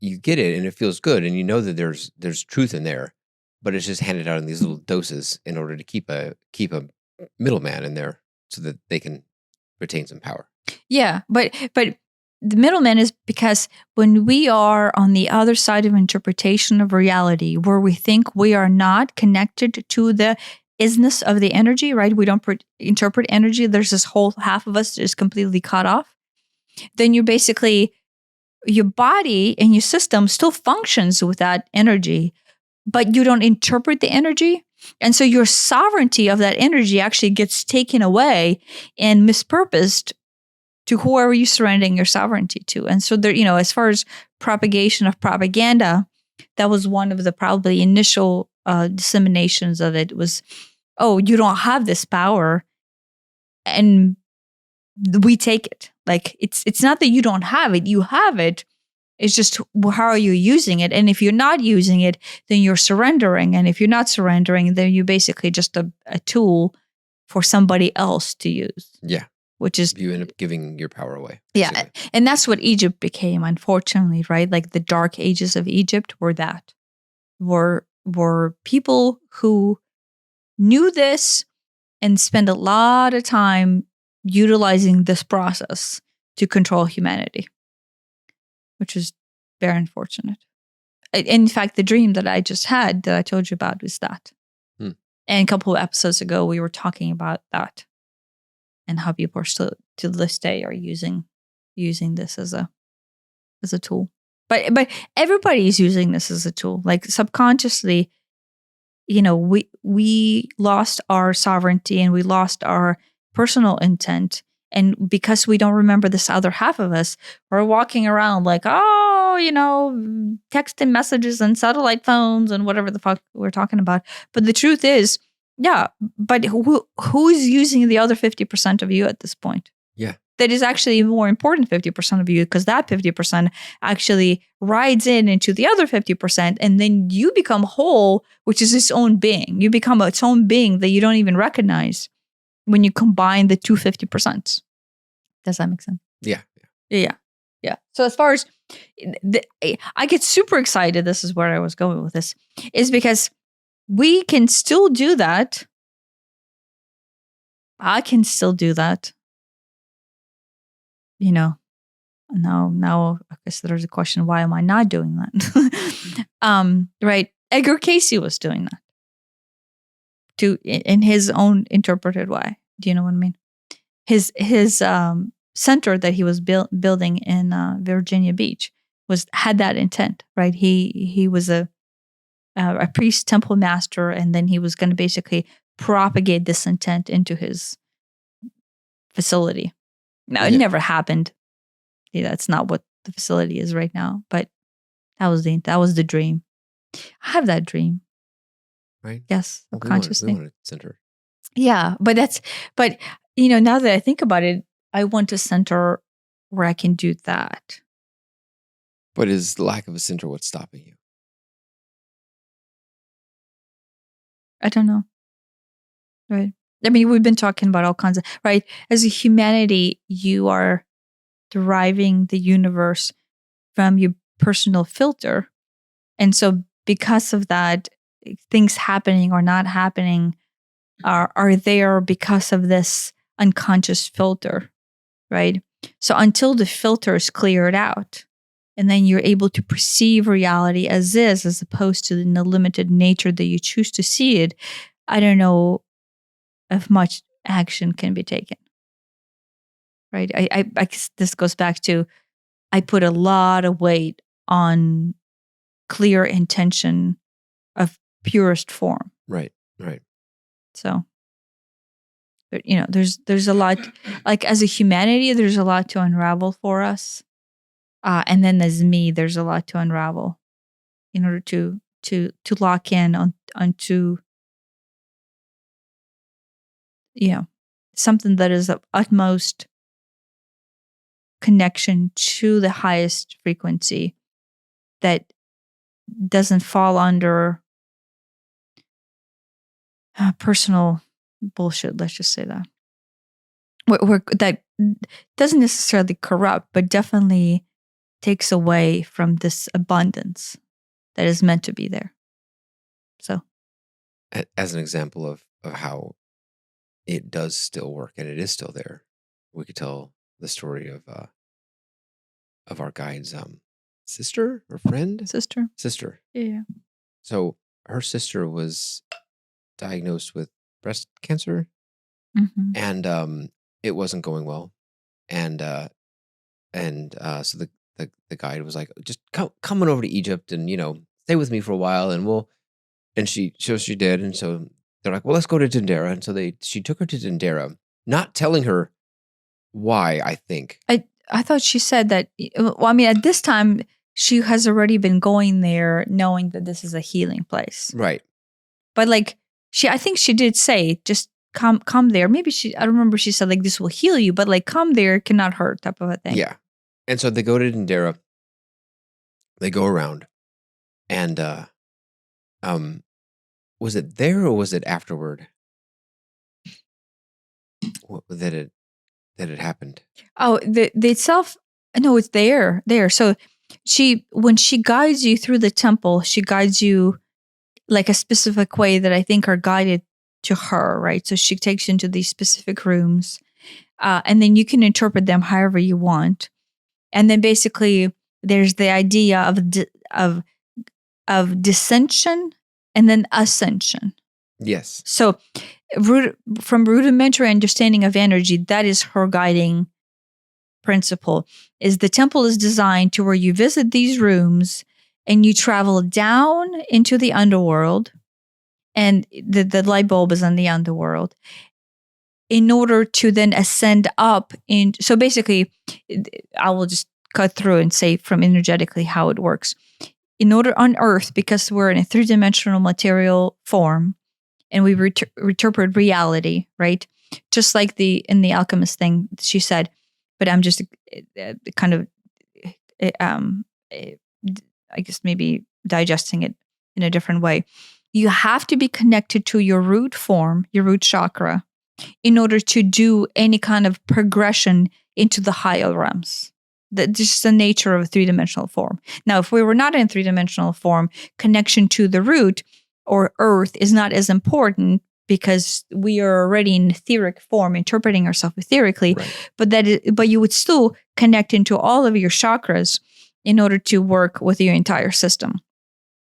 you get it and it feels good, and you know that there's truth in there, but it's just handed out in these little doses in order to keep a middleman in there so that they can retain some power. Yeah, but the middleman is because when we are on the other side of interpretation of reality, where we think we are not connected to the isness of the energy, right? We don't interpret energy. There's this whole half of us that is completely cut off. Then you're basically, your body and your system still functions with that energy, but you don't interpret the energy. And so your sovereignty of that energy actually gets taken away and mispurposed to whoever you're surrendering your sovereignty to. And so there, as far as propagation of propaganda, that was one of the probably initial disseminations of it was, you don't have this power, and we take it. Like, it's not that you don't have it, you have it. It's just, how are you using it? And if you're not using it, then you're surrendering. And if you're not surrendering, then you're basically just a tool for somebody else to use. Yeah. Which is, you end up giving your power away. Basically. Yeah. And that's what Egypt became, unfortunately, right? Like the dark ages of Egypt were people who knew this, and spend a lot of time utilizing this process to control humanity, which is very unfortunate. In fact, the dream that I just had that I told you about was that. And a couple of episodes ago, we were talking about that and how people are still to this day are using this as a tool. But everybody is using this as a tool. Like subconsciously, we lost our sovereignty and we lost our personal intent. And because we don't remember this other half of us, we're walking around like, texting messages and satellite phones and whatever the fuck we're talking about. But the truth is, but who's using the other 50% of you at this point? Yeah. That is actually more important 50% of you, because that 50% actually rides into the other 50%, and then you become whole, which is its own being. You become its own being that you don't even recognize when you combine the two 50%. Does that make sense? Yeah. Yeah. So as far as I get super excited, this is where I was going with this, is because we can still do that. I can still do that. Now I guess there's a question, why am I not doing that? Right. Edgar Casey was doing that in his own interpreted way. Do you know what I mean? His center that he was building in Virginia Beach had that intent, right? He was a priest, temple master, and then he was going to basically propagate this intent into his facility. Now, it never happened. That's not what the facility is right now, but that was the dream. I have that dream. Right? Yes, subconsciously. We want a center. Yeah, but now that I think about it, I want a center where I can do that. But is the lack of a center what's stopping you? I don't know. Right. I mean, we've been talking about all kinds of, right? As a humanity, you are deriving the universe from your personal filter. And so because of that, things happening or not happening are there because of this unconscious filter, right? So until the filter is cleared out, and then you're able to perceive reality as is, as opposed to the limited nature that you choose to see it, I don't know if much action can be taken. Right? I guess this goes back to, I put a lot of weight on clear intention of purest form. Right. So, but, there's a lot, like as a humanity, there's a lot to unravel for us. And then as me, there's a lot to unravel in order to lock in onto, something that is of utmost connection to the highest frequency that doesn't fall under personal bullshit. Let's just say that. That doesn't necessarily corrupt, but definitely takes away from this abundance that is meant to be there. So, as an example of how it does still work and it is still there, we could tell the story of our guide's sister or friend? Sister. Yeah. So her sister was diagnosed with breast cancer, and it wasn't going well, and so the guide was like, just come on over to Egypt and stay with me for a while, and she did, and so they're like, well, let's go to Dendera, and so she took her to Dendera, not telling her why. I think I thought she said that. Well, I mean, at this time, she has already been going there, knowing that this is a healing place, right? But I think she did say, just come there. Maybe I remember she said like, this will heal you, but like, come there, it cannot hurt, type of a thing. Yeah, and so they go to Dendera. They go around, and was it there or was it afterward that it happened? Oh, the itself. No, it's there. So when she guides you through the temple, she guides you like a specific way that I think our guided to her, right? So she takes you into these specific rooms, and then you can interpret them however you want. And then basically, there's the idea of descension and then ascension. Yes. So, from rudimentary understanding of energy, that is her guiding principle. Is the temple is designed to where you visit these rooms and you travel down into the underworld, and the light bulb is in the underworld, in order to then ascend up. So basically, I will just cut through and say from energetically how it works. In order on Earth, because we're in a three-dimensional material form, and we interpret reality, right? Just like in the alchemist thing, she said, but I'm just kind of, I guess maybe digesting it in a different way. You have to be connected to your root form, your root chakra, in order to do any kind of progression into the higher realms. That's just the nature of a three-dimensional form. Now, if we were not in three-dimensional form, connection to the root or earth is not as important because we are already in etheric form, interpreting ourselves etherically. Right. But you would still connect into all of your chakras in order to work with your entire system.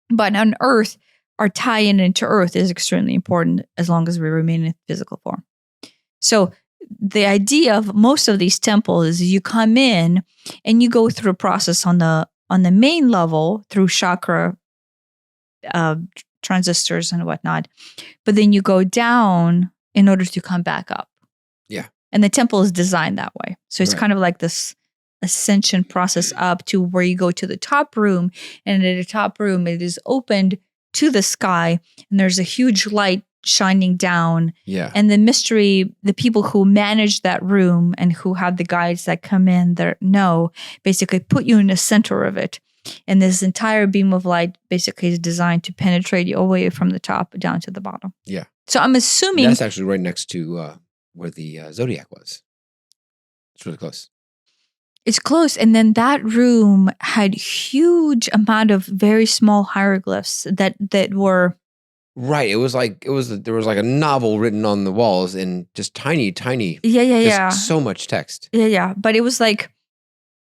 But on Earth, our tie-in into Earth is extremely important as long as we remain in physical form. So the idea of most of these temples is you come in and you go through a process on the main level through chakra transistors and whatnot, but then you go down in order to come back up. Yeah. And the temple is designed that way. So it's Right. kind of like this ascension process up to where you go to the top room, and at the top room it is opened to the sky, and there's a huge light shining down. Yeah. And the mystery, the people who manage that room and who have the guides that come in that know, basically put you in the center of it. And this entire beam of light basically is designed to penetrate you all the way from the top down to the bottom. Yeah. So I'm assuming That's actually right next to where the zodiac was. It's really close. it's close. And then that room had huge amount of very small hieroglyphs that were Right. There was like a novel written on the walls in just tiny. Yeah. So much text. Yeah. But it was like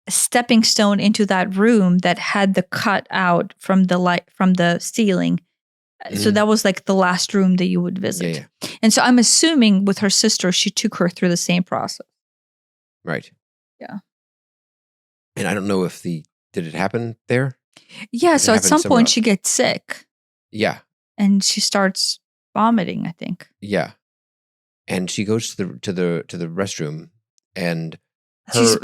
a stepping stone into that room that had the cut out from the light from the ceiling. So that was like the last room that you would visit. Yeah. And so I'm assuming with her sister, she took her through the same process. Right. Yeah. And I don't know if did it happen there? Yeah. So at some point she gets sick. Yeah. And she starts vomiting, I think. Yeah. And she goes to the restroom, and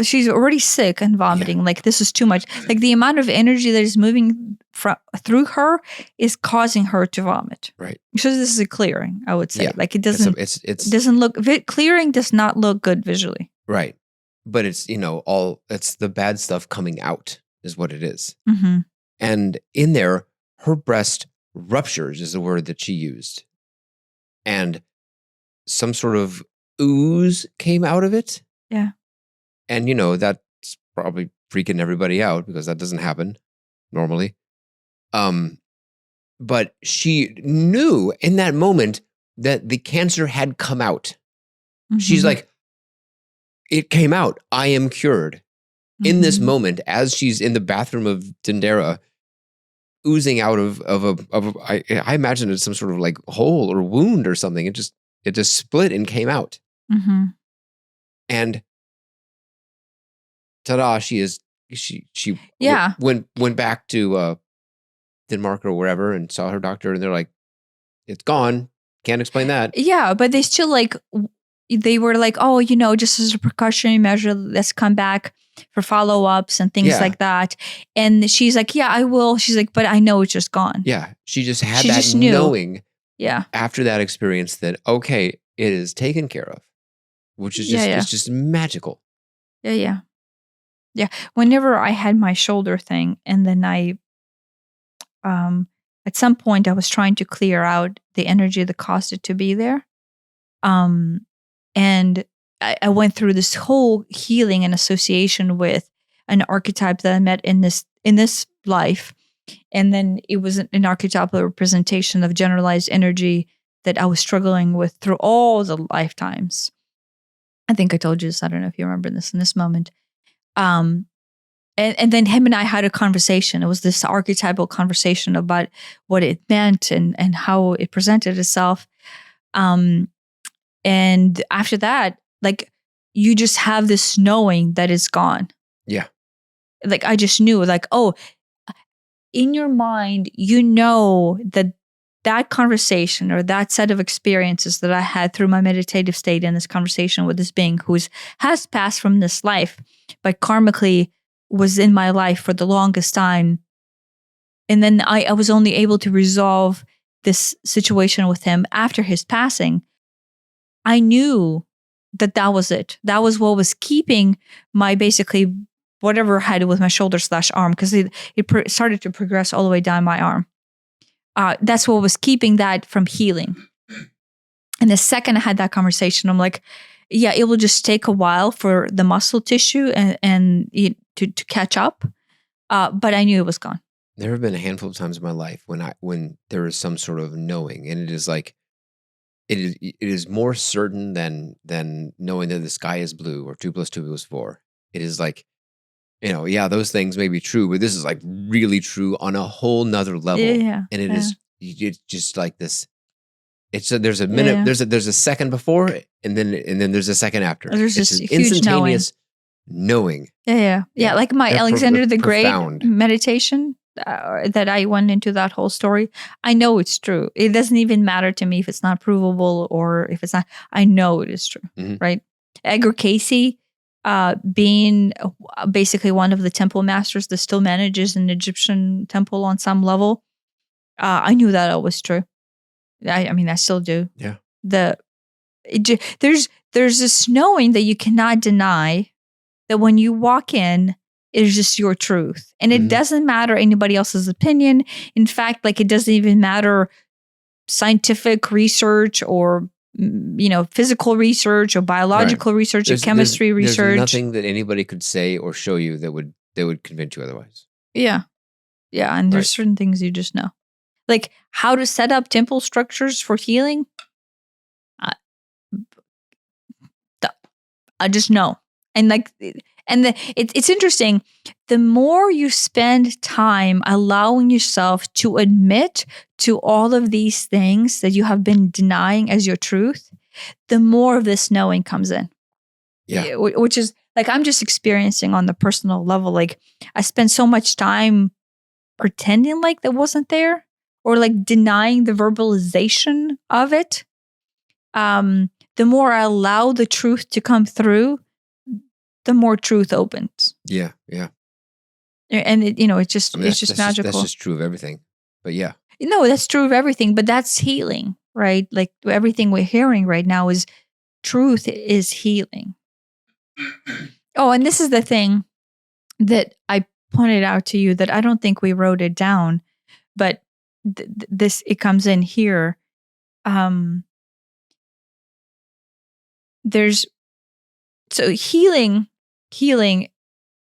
she's already sick and vomiting. Yeah. Like, this is too much. Like, the amount of energy that is moving through her is causing her to vomit. Right. So this is a clearing, I would say. Yeah. Like, it doesn't. It doesn't look. Clearing does not look good visually. Right. But it's it's the bad stuff coming out is what it is. Mm-hmm. And in there, her breast ruptures is the word that she used, and some sort of ooze came out of it. Yeah. And that's probably freaking everybody out because that doesn't happen normally. But she knew in that moment that the cancer had come out. Mm-hmm. She's like, it came out. I am cured. Mm-hmm. In this moment, as she's in the bathroom of Dendera, oozing out of I imagine it's some sort of like hole or wound or something. It just split and came out. Mm-hmm. And ta-da! She went back to Denmark or wherever and saw her doctor, and they're like, it's gone. Can't explain that. Yeah, but they still they were like, oh, just as a precautionary measure, let's come back for follow-ups and things like that. And she's like, yeah, I will. She's like, but I know it's just gone. Yeah. She just had that knowing after that experience that, okay, it is taken care of, which is just, it's just magical. Yeah. Whenever I had my shoulder thing, and then I, at some point I was trying to clear out the energy that caused it to be there. And I went through this whole healing and association with an archetype that I met in this life. And then it was an archetypal representation of generalized energy that I was struggling with through all the lifetimes. I think I told you this. I don't know if you remember this in this moment. And then him and I had a conversation. It was this archetypal conversation about what it meant and how it presented itself. And after that, like, you just have this knowing that it's gone. Yeah. Like, I just knew, like, oh, in your mind, you know that conversation or that set of experiences that I had through my meditative state in this conversation with this being who has passed from this life, but karmically was in my life for the longest time. And then I was only able to resolve this situation with him after his passing. I knew that was it. That was what was keeping my basically whatever I had with my shoulder/arm, because it started to progress all the way down my arm. That's what was keeping that from healing. And the second I had that conversation, I'm like, yeah, it will just take a while for the muscle tissue and to catch up. But I knew it was gone. There have been a handful of times in my life when there is some sort of knowing, and it is like, it is more certain than knowing that the sky is blue or 2 + 2 = 4. It is like, yeah, those things may be true, but this is like really true on a whole nother level. Yeah. And it's just like this. There's a minute, there's a second before, and then there's a second after. There's it's this an huge instantaneous knowing. Yeah. Like my Alexander the Great profound meditation that I went into that whole story. I know it's true. It doesn't even matter to me if it's not provable or if it's not. I know it is true, right? Edgar Cayce, being basically one of the temple masters that still manages an Egyptian temple on some level, I knew that it was true. I mean, I still do. Yeah. There's this knowing that you cannot deny, that when you walk in, it is just your truth. And it doesn't matter anybody else's opinion. In fact, like, it doesn't even matter scientific research or physical research or biological research or chemistry research. There's nothing that anybody could say or show you that would convince you otherwise. Yeah. Yeah. And there's certain things you just know. Like how to set up temple structures for healing. I just know. And it's interesting. The more you spend time allowing yourself to admit to all of these things that you have been denying as your truth, the more of this knowing comes in. Yeah. Which is like, I'm just experiencing on the personal level. Like, I spent so much time pretending like that wasn't there, or like denying the verbalization of it. The more I allow the truth to come through, the more truth opens. Yeah, yeah. And it's just magical. That's just true of everything. But yeah. No, that's true of everything, but that's healing, right? Like everything we're hearing right now is truth is healing. Oh, and this is the thing that I pointed out to you that I don't think we wrote it down, but it comes in here. There's so healing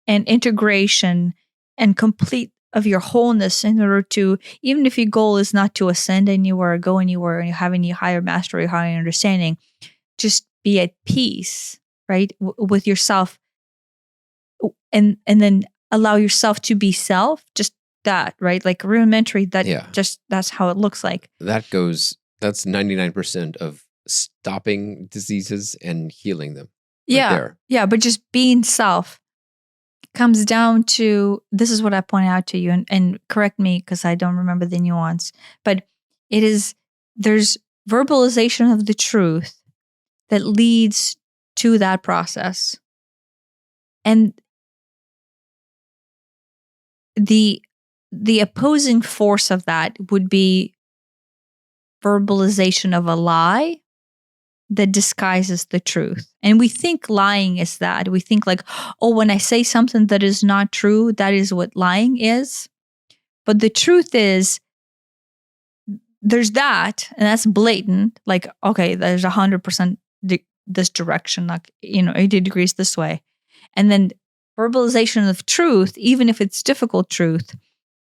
and integration and complete of your wholeness in order to, even if your goal is not to ascend anywhere or go anywhere and you have any higher mastery, higher understanding, just be at peace, right, with yourself, and then allow yourself to be self. Just that, right? Like rudimentary. That's how it looks like. That's 99% of stopping diseases and healing them. Yeah, but just being self comes down to, this is what I pointed out to you, and correct me because I don't remember the nuance, but there's verbalization of the truth that leads to that process. And the opposing force of that would be verbalization of a lie that disguises the truth. And we think lying is that. We think like, oh, when I say something that is not true, that is what lying is. But the truth is, there's that, and that's blatant. Like, okay, there's 100% this direction, like, 80 degrees this way. And then verbalization of truth, even if it's difficult truth,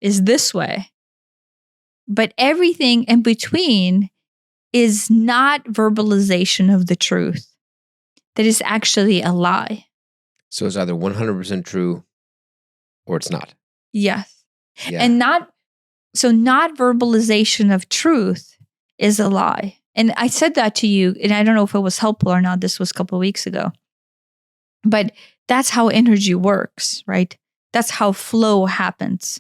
is this way. But everything in between is not verbalization of the truth. That is actually a lie. So it's either 100% true or it's not. Yes. Yeah. And not verbalization of truth is a lie. And I said that to you, and I don't know if it was helpful or not. This was a couple of weeks ago. But that's how energy works, right? That's how flow happens.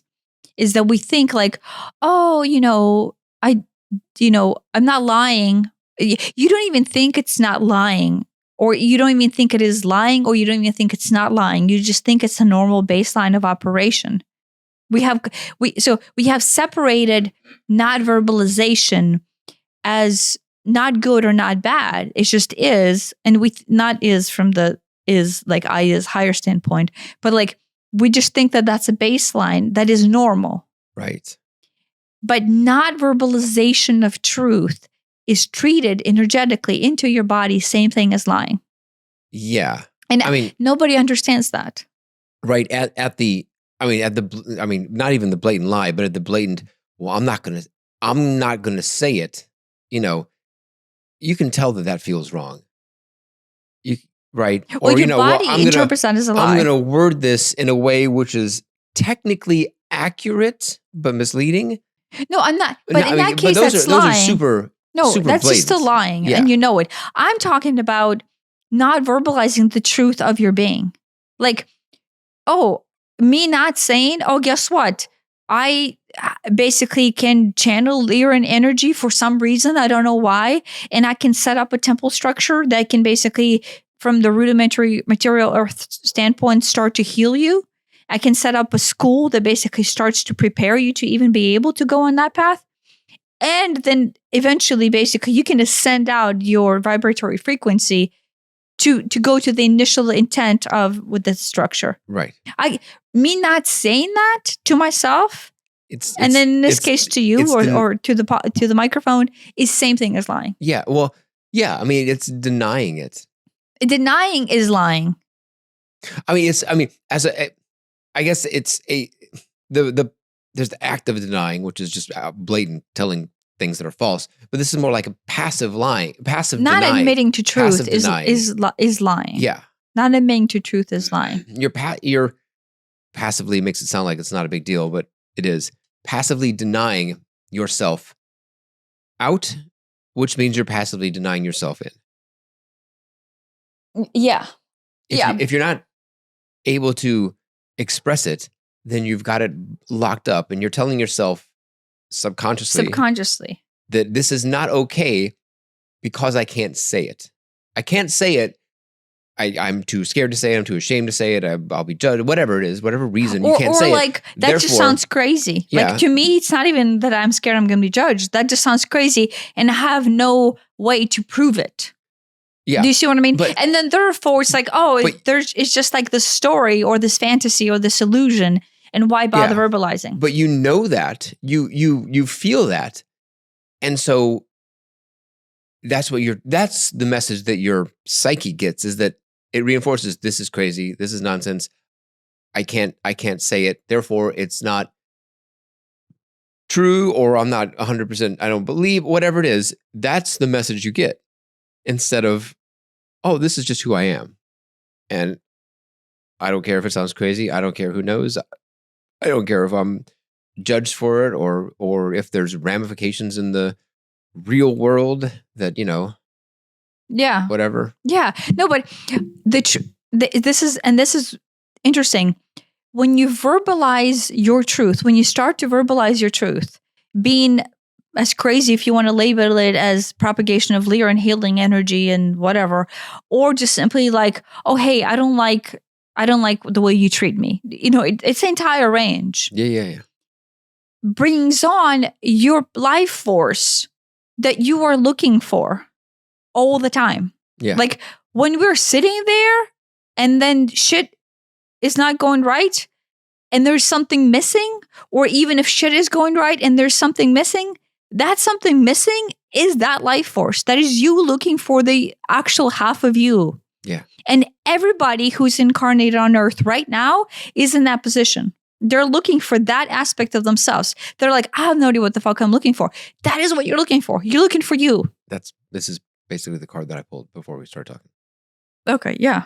Is that we think like, oh, I'm not lying. You don't even think it's not lying, or you don't even think it is lying, or you don't even think it's not lying. You just think it's a normal baseline of operation. We have separated not verbalization as not good or not bad. It just is, and not is from the is like I is higher standpoint, but like we just think that that's a baseline that is normal. Right. But not verbalization of truth is treated energetically into your body, same thing as lying. Yeah. And I mean, nobody understands that. Right. Not even the blatant lie, but at the blatant, well, I'm not going to say it. You can tell that feels wrong. Right. Well, your body interprets that as a lie. I'm going to word this in a way which is technically accurate, but misleading. No, I'm not. But in that case, that's lying. Those are super that's blatant. just still lying. Yeah. And you know it. I'm talking about not verbalizing the truth of your being. Like, me not saying, guess what? I basically can channel Lyran energy for some reason. I don't know why. And I can set up a temple structure that can basically, from the rudimentary material earth standpoint, start to heal you. I can set up a school that basically starts to prepare you to even be able to go on that path. And then eventually, basically, you can ascend out your vibratory frequency to go to the initial intent with the structure. Right. Me not saying that to myself, and then in this case to you or to the microphone, is same thing as lying. Yeah. Well, yeah. I mean, it's denying it. Denying is lying. There's the act of denying, which is just blatant telling things that are false. But this is more like a passive lying, not denying. Admitting to truth is lying. Yeah. Not admitting to truth is lying. You're passively makes it sound like it's not a big deal, but it is. Passively denying yourself out, which means you're passively denying yourself in. Yeah. If you're not able to express it, then you've got it locked up, and you're telling yourself subconsciously that this is not okay because I can't say it. I can't say it. I'm too scared to say it. I'm too ashamed to say it. I'll be judged. Whatever it is, whatever reason you can't say it. Or like that just sounds crazy. Yeah. Like to me, it's not even that I'm scared I'm going to be judged. That just sounds crazy, and I have no way to prove it. Yeah. Do you see what I mean? And then therefore, it's like, it's just like this story or this fantasy or this illusion, and why bother verbalizing? But you know that you feel that, and so that's the message that your psyche gets, is that it reinforces, this is crazy, this is nonsense. I can't say it. Therefore, it's not true, or I'm not 100%. I don't believe, whatever it is. That's the message you get, instead of, this is just who I am, and I don't care if it sounds crazy. I don't care who knows. I don't care if I'm judged for it, or if there's ramifications in the real world that, yeah, whatever. Yeah. No, but this is interesting. When you verbalize your truth, when you start to verbalize your truth, being as crazy, if you want to label it as propagation of Lyran healing energy and whatever, or just simply like, hey, I don't like the way you treat me. It's the entire range. Yeah. Brings on your life force that you are looking for all the time. Yeah. Like when we're sitting there and then shit is not going right and there's something missing, or even if shit is going right and there's something missing, that something missing is that life force. That is you looking for the actual half of you. Yeah. And everybody who's incarnated on earth right now is in that position. They're looking for that aspect of themselves. They're like, I have no idea what the fuck I'm looking for. That is what you're looking for. You're looking for you. this is basically the card that I pulled before we started talking. Okay, yeah.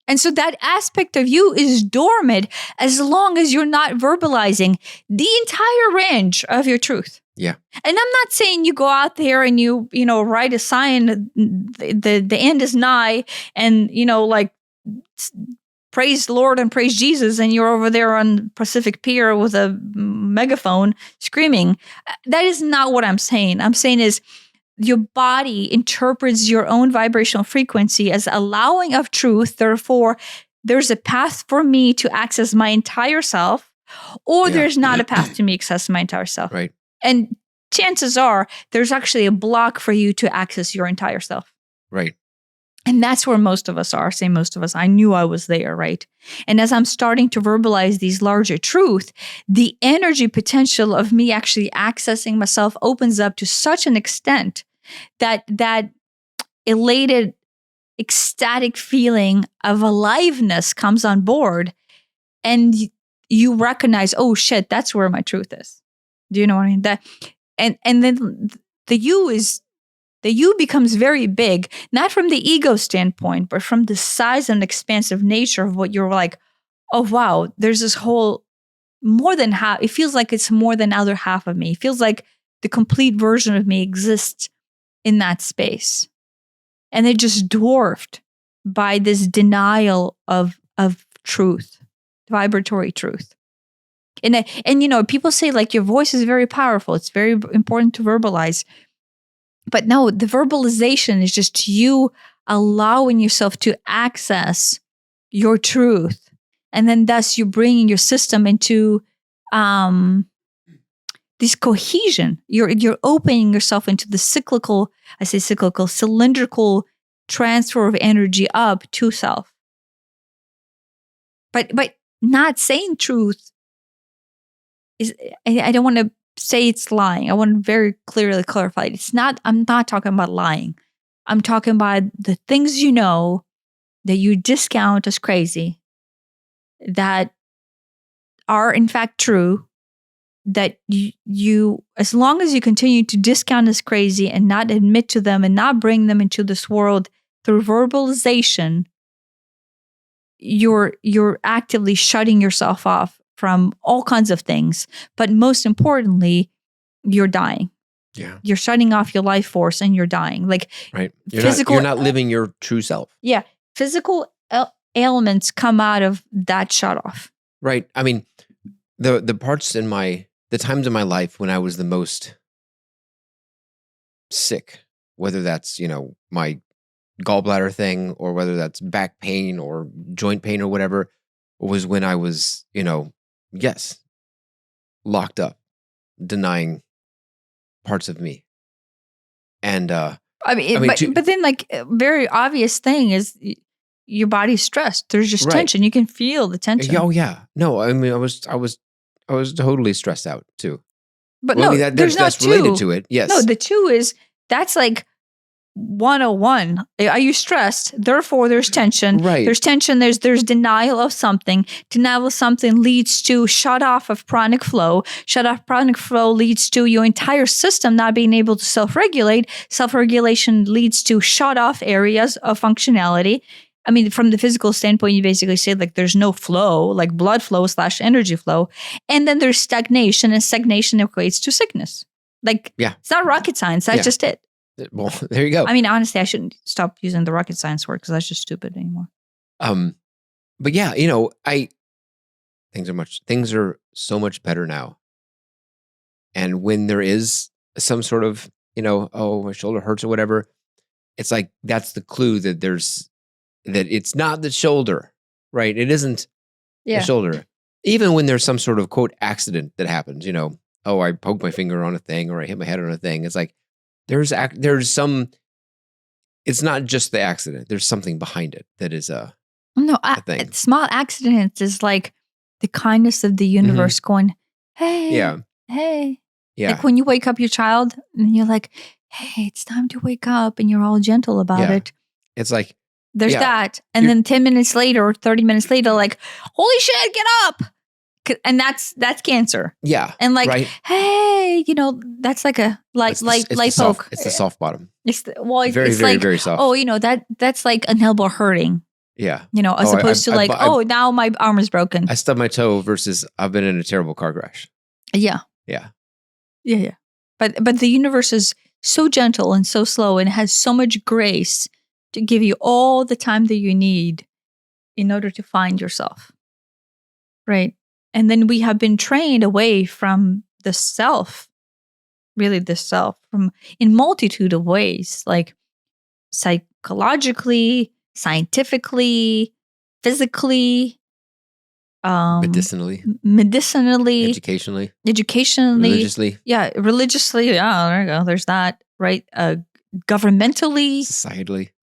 And so that aspect of you is dormant as long as you're not verbalizing the entire range of your truth. Yeah. And I'm not saying you go out there and you write a sign, the end is nigh, and, like, praise the Lord and praise Jesus, and you're over there on Pacific Pier with a megaphone screaming. That is not what I'm saying. I'm saying is your body interprets your own vibrational frequency as allowing of truth. Therefore, there's a path for me to access my entire self, or there's not a path to me access my entire self. Right. And chances are there's actually a block for you to access your entire self. Right. And that's where most of us are. Say most of us. I knew I was there, right? And as I'm starting to verbalize these larger truth, the energy potential of me actually accessing myself opens up to such an extent that elated, ecstatic feeling of aliveness comes on board, and you recognize, oh shit, that's where my truth is. Do you know what I mean? And then the you becomes very big, not from the ego standpoint, but from the size and expansive nature of what you're like, oh wow, there's this whole more than half. It feels like it's more than other half of me. It feels like the complete version of me exists in that space. And they're just dwarfed by this denial of truth, vibratory truth. And people say like your voice is very powerful. It's very important to verbalize. But no, the verbalization is just you allowing yourself to access your truth. And then thus you're bringing your system into this cohesion. You're opening yourself into the cylindrical transfer of energy up to self. But not saying truth is, I don't want to say it's lying. I want to very clearly clarify it. I'm not talking about lying. I'm talking about the things that you discount as crazy, that are in fact true, that you as long as you continue to discount as crazy and not admit to them and not bring them into this world through verbalization, you're actively shutting yourself off from all kinds of things. But most importantly, you're dying. Yeah. You're shutting off your life force and you're dying. Like, right. You're not living your true self. Yeah. Physical ailments come out of that shut off. Right. I mean, the parts the times in my life when I was the most sick, whether that's, my gallbladder thing or whether that's back pain or joint pain or whatever, was when I was, locked up, denying parts of me. And but then like a very obvious thing is your body's stressed. There's just tension. You can feel the tension. Oh yeah. No, I mean I was totally stressed out too. But well, no, I mean, that's related to it. Yes. No, the two is that's like 101. Are you stressed? Therefore, there's tension. Right. There's tension. There's denial of something. Denial of something leads to shut off of pranic flow. Shut off pranic flow leads to your entire system not being able to self-regulate. Self-regulation leads to shut off areas of functionality. I mean, from the physical standpoint, you basically say like there's no flow, like blood flow / energy flow. And then there's stagnation, and stagnation equates to sickness. Like, It's not rocket science. That's just it. Well, there you go. I mean, honestly, I shouldn't stop using the rocket science word because that's just stupid anymore. But yeah, things are so much better now. And when there is some sort of, oh, my shoulder hurts or whatever, it's like, that's the clue that it's not the shoulder, right? It isn't the shoulder. Even when there's some sort of quote accident that happens, oh, I poked my finger on a thing or I hit my head on a thing. It's like, there's some, it's not just the accident. There's something behind it that is a thing. Small accidents is like the kindness of the universe going, hey, hey. Yeah. Like when you wake up your child and you're like, hey, it's time to wake up, and you're all gentle about it. It's like, there's that. And then 10 minutes later or 30 minutes later, like, holy shit, get up. And that's cancer. Yeah. And like, right? hey, that's like a light poke. It's the soft bottom. It's Very, it's very, like, very soft. oh, that's like an elbow hurting. Yeah. As opposed to like, now my arm is broken. I stubbed my toe versus I've been in a terrible car crash. Yeah. Yeah. Yeah. But the universe is so gentle and so slow and has so much grace to give you all the time that you need in order to find yourself. Right. And then we have been trained away from the self, really the self, from in multitude of ways, like psychologically, scientifically, physically, medicinally, educationally, religiously. Yeah, religiously. Yeah, there you go. There's that, right? Governmentally, societally,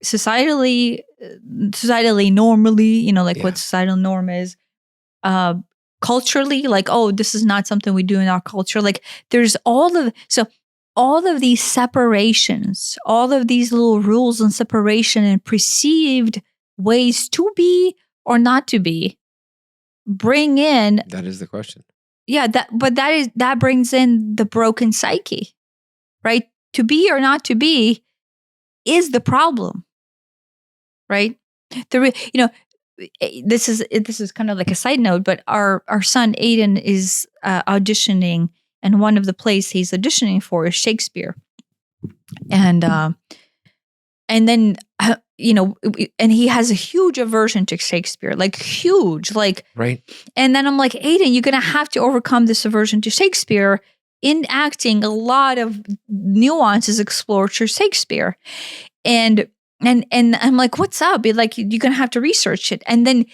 normally, like what societal norm is. Culturally, like, oh, this is not something we do in our culture. Like, there's all of these separations, all of these little rules and separation and perceived ways to be or not to be, bring in. That is the question. Yeah, that brings in the broken psyche, right? To be or not to be is the problem, right? This is kind of like a side note, but our son Aiden is auditioning, and one of the plays he's auditioning for is Shakespeare, and then and he has a huge aversion to Shakespeare, like huge, like right. And then I'm like, Aiden, you're gonna have to overcome this aversion to Shakespeare. In acting, a lot of nuances explored through Shakespeare, and I'm like, what's up? Like, you're gonna have to research it. And then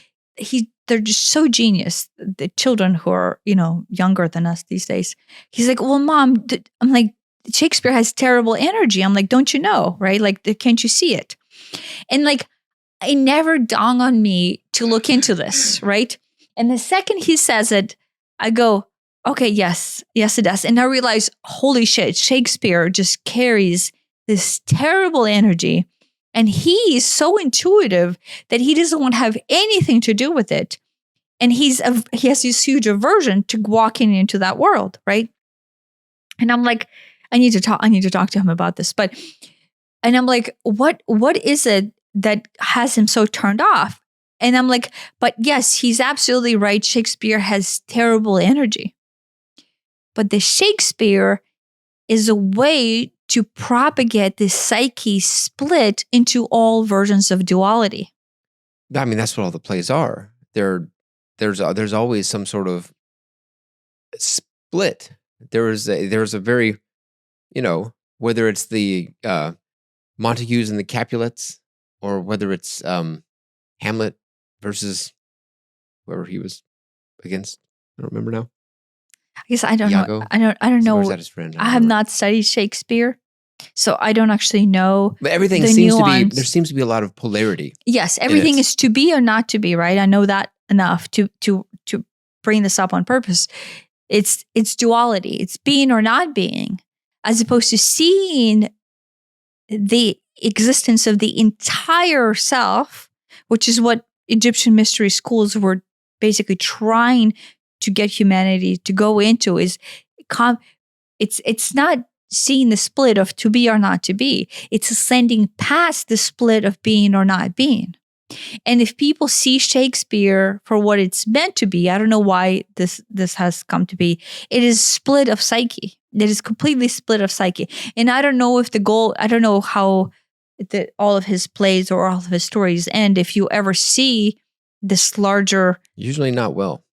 they're just so genius. The children who are younger than us these days. He's like, well, Mom, I'm like, Shakespeare has terrible energy. I'm like, don't you know, right? Like, can't you see it? And like, it never dawned on me to look into this, right? And the second he says it, I go, okay, yes, it does. And I realize, holy shit, Shakespeare just carries this terrible energy. And he is so intuitive that he doesn't want to have anything to do with it. And he has this huge aversion to walking into that world, right? And I'm like, I need to talk to him about this. And I'm like, what is it that has him so turned off? And I'm like, but yes, he's absolutely right. Shakespeare has terrible energy. But the Shakespeare is a way to propagate this psyche split into all versions of duality. I mean, that's what all the plays are. There's always some sort of split. There's a very, whether it's the Montagues and the Capulets, or whether it's Hamlet versus whoever he was against. I don't remember now. I guess I don't Iago? know. I don't know. Or is that his friend? I have not studied Shakespeare, so I don't actually know. But everything there seems to be a lot of polarity. Yes, everything is to be or not to be, right? I know that enough to bring this up on purpose. It's duality. It's being or not being, as opposed to seeing the existence of the entire self, which is what Egyptian mystery schools were basically trying to get humanity to go into. It's not seeing the split of to be or not to be. It's ascending past the split of being or not being. And if people see Shakespeare for what it's meant to be, I don't know why this has come to be. It is split of psyche. It is completely split of psyche. And I don't know I don't know how all of his plays or all of his stories end. If you ever see this larger, usually not well.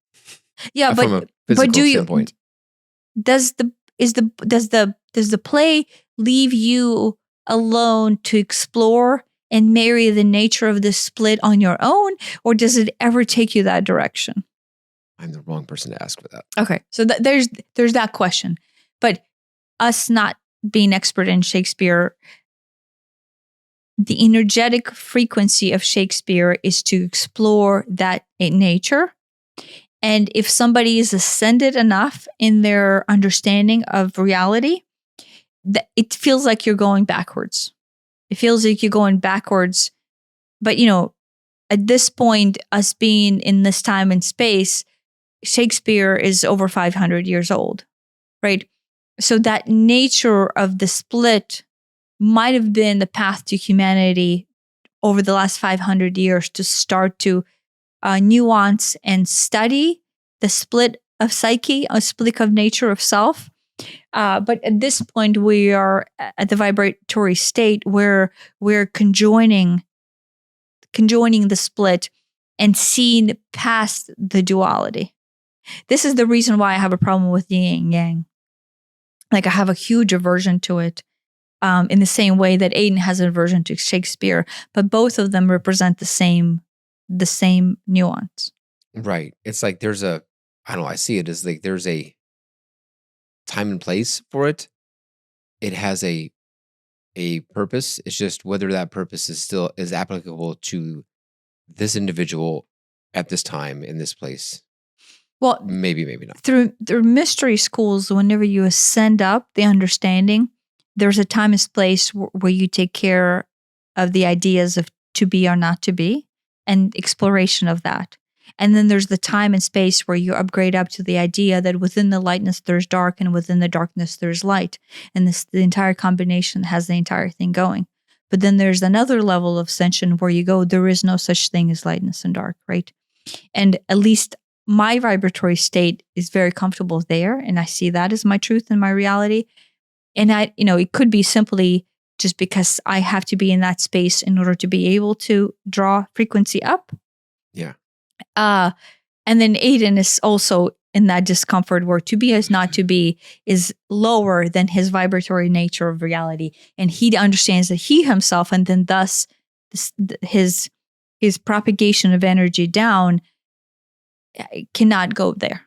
Yeah, from a physical standpoint. Does the play leave you alone to explore and marry the nature of this split on your own, or does it ever take you that direction? I'm the wrong person to ask for that. Okay, so there's that question. But us not being expert in Shakespeare, the energetic frequency of Shakespeare is to explore that nature. And if somebody is ascended enough in their understanding of reality, it feels like you're going backwards. It feels like you're going backwards. But, at this point, us being in this time and space, Shakespeare is over 500 years old, right? So that nature of the split might have been the path to humanity over the last 500 years to start to nuance and study the split of psyche, a split of nature of self. But at this point, we are at the vibratory state where we're conjoining the split and seeing past the duality. This is the reason why I have a problem with yin and yang. Like, I have a huge aversion to it, in the same way that Aiden has an aversion to Shakespeare, but both of them represent the same nuance. Right. It's like there's I don't know, I see it as like there's a time and place for it. It has a purpose. It's just whether that purpose is applicable to this individual at this time in this place. Well, maybe not. Through mystery schools, whenever you ascend up the understanding, there's a time and place where you take care of the ideas of to be or not to be and exploration of that. And then there's the time and space where you upgrade up to the idea that within the lightness there's dark and within the darkness there's light. And the entire combination has the entire thing going. But then there's another level of ascension where you go, there is no such thing as lightness and dark, right? And at least my vibratory state is very comfortable there. And I see that as my truth and my reality. And it could be simply just because I have to be in that space in order to be able to draw frequency up. Yeah. And then Aiden is also in that discomfort where to be as not to be is lower than his vibratory nature of reality. And he understands that he himself, and then thus his propagation of energy down cannot go there.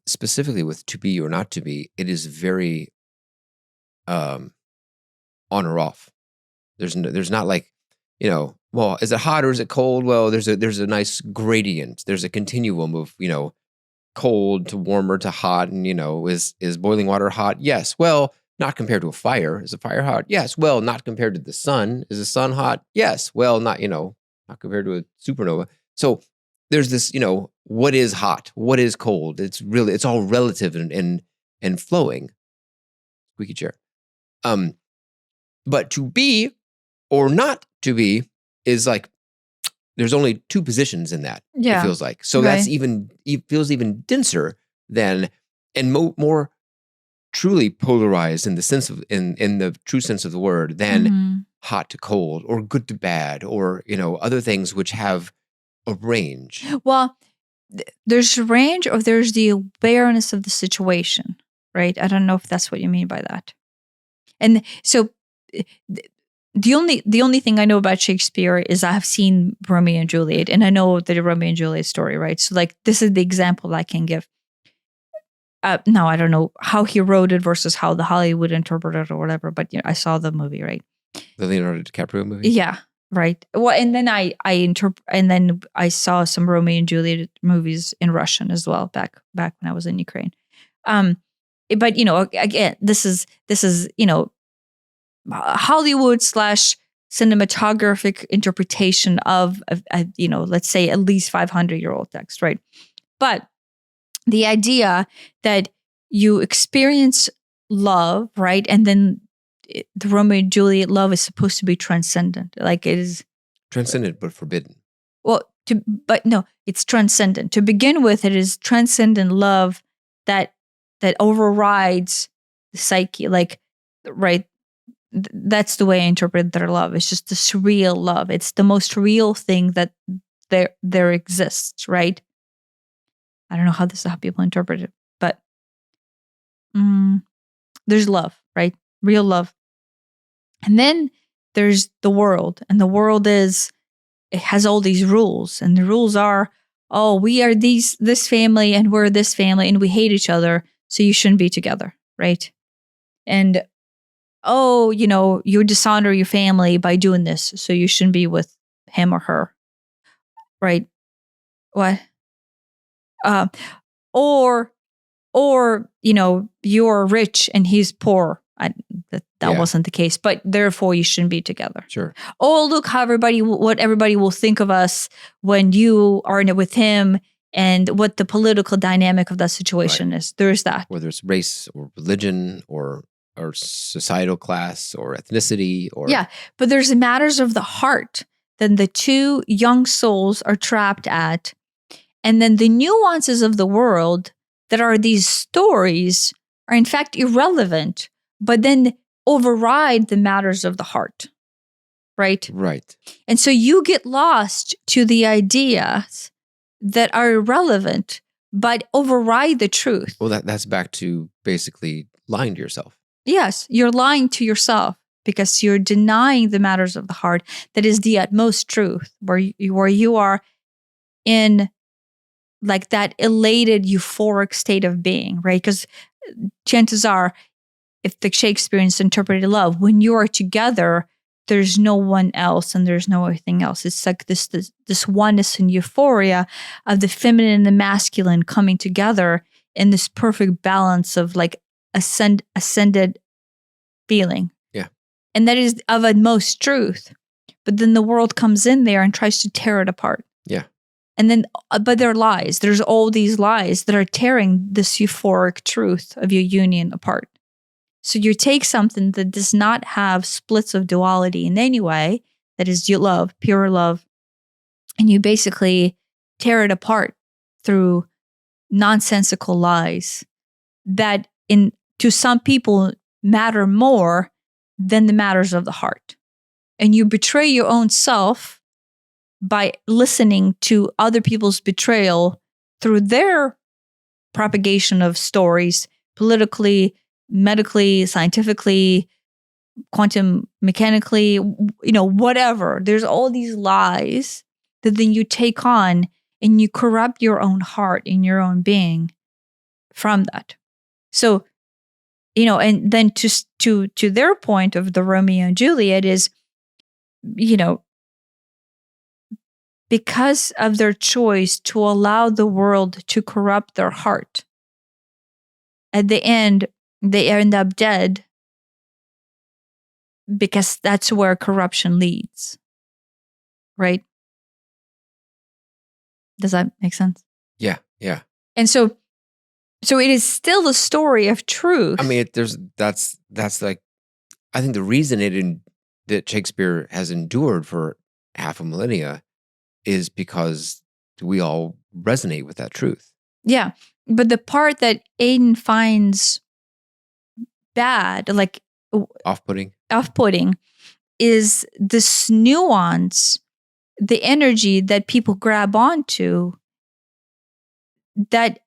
Specifically with to be or not to be, it is very on or off. There's not like, well, is it hot or is it cold? Well, there's a nice gradient. There's a continuum of, cold to warmer to hot. And, is boiling water hot? Yes. Well, not compared to a fire. Is a fire hot? Yes. Well, not compared to the sun. Is the sun hot? Yes. Well, not compared to a supernova. So there's this, what is hot? What is cold? It's all relative and flowing. Squeaky chair. But to be or not to be is like, there's only two positions in that. Yeah. It feels like. So right. it feels even denser than, and more truly polarized in the sense of, in the true sense of the word than hot to cold or good to bad or, other things which have a range. Well, there's range or there's the awareness of the situation, right? I don't know if that's what you mean by that. And so the only thing I know about Shakespeare is I have seen Romeo and Juliet, and I know the Romeo and Juliet story, right? So like this is the example I can give. Now I don't know how he wrote it versus how the Hollywood interpreted it or whatever, but I saw the movie, right? The Leonardo DiCaprio movie? Yeah, right. Well, and then I saw some Romeo and Juliet movies in Russian as well back when I was in Ukraine. But again, this is Hollywood / cinematographic interpretation of let's say at least 500-year-old text, right? But the idea that you experience love, right, and then the Romeo and Juliet love is supposed to be transcendent, like it is transcendent but forbidden. Well, but no, it's transcendent. To begin with, it is transcendent love that overrides the psyche, like right. That's the way I interpret their love. It's just this real love. It's the most real thing that there exists, right? I don't know how people interpret it, but there's love, right? Real love. And then there's the world, and the world it has all these rules, and the rules are, oh, we are this family, and we're this family, and we hate each other, so you shouldn't be together, right? And oh, you dishonor your family by doing this, so you shouldn't be with him or her, right? What? Or you're rich and he's poor. That wasn't the case, but therefore you shouldn't be together. Sure. Oh, look how what everybody will think of us when you are with him and what the political dynamic of that situation is. There's that. Whether it's race or religion or societal class or ethnicity or but there's matters of the heart that the two young souls are trapped at, and then the nuances of the world that are these stories are in fact irrelevant, but then override the matters of the heart, right? Right. And so you get lost to the ideas that are irrelevant, but override the truth. Well, that's back to basically lying to yourself. Yes, you're lying to yourself because you're denying the matters of the heart. That is the utmost truth, where you are in like that elated, euphoric state of being, right? Because chances are, if the Shakespeareans interpreted love, when you are together, there's no one else and there's no anything else. It's like this oneness and euphoria of the feminine and the masculine coming together in this perfect balance of like ascended feeling. Yeah. And that is of utmost truth. But then the world comes in there and tries to tear it apart. Yeah. And then, but they're lies. There's all these lies that are tearing this euphoric truth of your union apart. So you take something that does not have splits of duality in any way, that is your love, pure love, and you basically tear it apart through nonsensical lies that to some people matter more than the matters of the heart. And you betray your own self by listening to other people's betrayal through their propagation of stories, politically, medically, scientifically, quantum mechanically, whatever. There's all these lies that then you take on and you corrupt your own heart and your own being from that. So, and then to their point of the Romeo and Juliet is, because of their choice to allow the world to corrupt their heart, at the end, they end up dead because that's where corruption leads. Right? Does that make sense? Yeah, yeah. And so it is still the story of truth. I mean, that's like, I think the reason that Shakespeare has endured for half a millennia is because we all resonate with that truth. Yeah. But the part that Aiden finds bad, like off-putting, is this nuance, the energy that people grab onto, that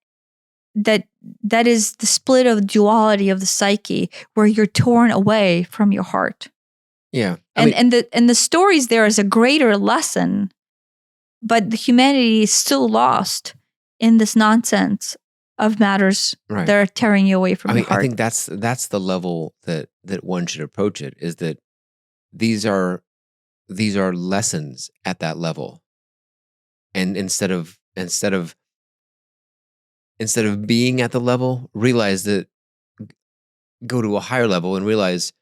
is the split of duality of the psyche, where you're torn away from your heart. Yeah. And the stories there is a greater lesson, but the humanity is still lost in this nonsense of matters that are tearing you away from your heart. I think that's the level that one should approach it, is that these are lessons at that level. And instead of being at the level, realize that, go to a higher level and realize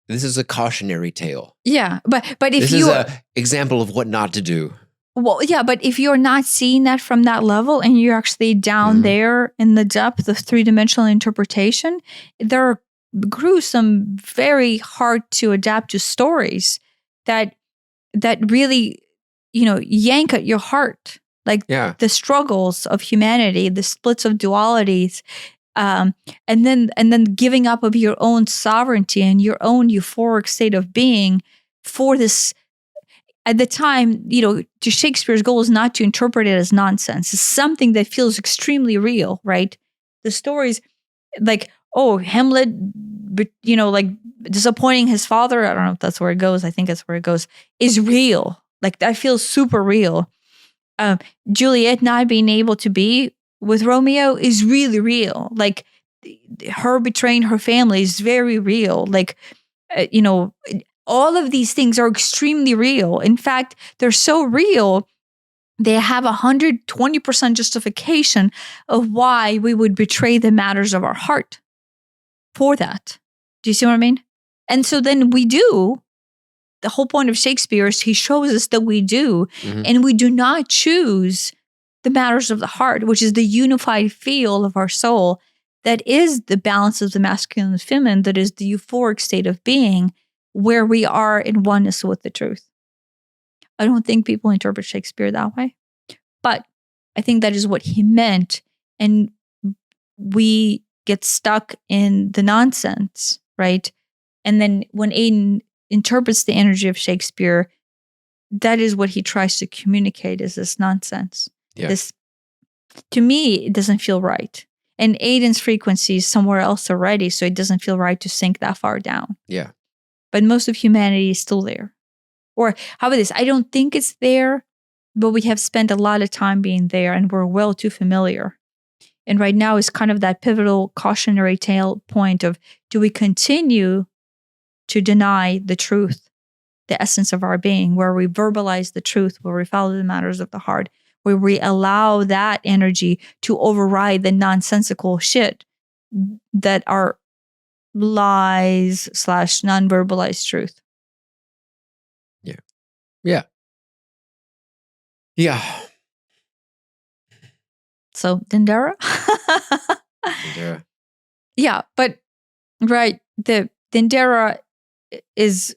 this is a cautionary tale. Yeah, but if this is an example of what not to do. Well, yeah, but if you're not seeing that from that level and you're actually down there in the depth of three-dimensional interpretation, there are gruesome, very hard to adapt to stories that really, yank at your heart. Like the struggles of humanity, the splits of dualities, and then giving up of your own sovereignty and your own euphoric state of being for this. At the time, to Shakespeare's goal is not to interpret it as nonsense. It's something that feels extremely real, right? The stories, like, Hamlet, like disappointing his father. I don't know if that's where it goes. I think that's where it goes. Is real. Like, that feels super real. Juliet not being able to be with Romeo is really real. Like, her betraying her family is very real. Like, all of these things are extremely real. In fact, they're so real, they have 120% justification of why we would betray the matters of our heart for that. Do you see what I mean? And so then we do. The whole point of Shakespeare is he shows us that we do, and we do not choose the matters of the heart, which is the unified feel of our soul, that is the balance of the masculine and feminine, that is the euphoric state of being, where we are in oneness with the truth. I don't think people interpret Shakespeare that way, but I think that is what he meant. And we get stuck in the nonsense, right? And then when Aiden interprets the energy of Shakespeare, that is what he tries to communicate, is this nonsense. Yeah. This, to me, it doesn't feel right. And Aiden's frequency is somewhere else already, so it doesn't feel right to sink that far down. Yeah. But most of humanity is still there. Or how about this? I don't think it's there, but we have spent a lot of time being there and we're well too familiar. And right now is kind of that pivotal cautionary tale point of, do we continue to deny the truth, the essence of our being, where we verbalize the truth, where we follow the matters of the heart, where we allow that energy to override the nonsensical shit that are lies / non-verbalized truth. Yeah. Yeah. So Dendera? Dendera. Yeah, but right, the Dendera is...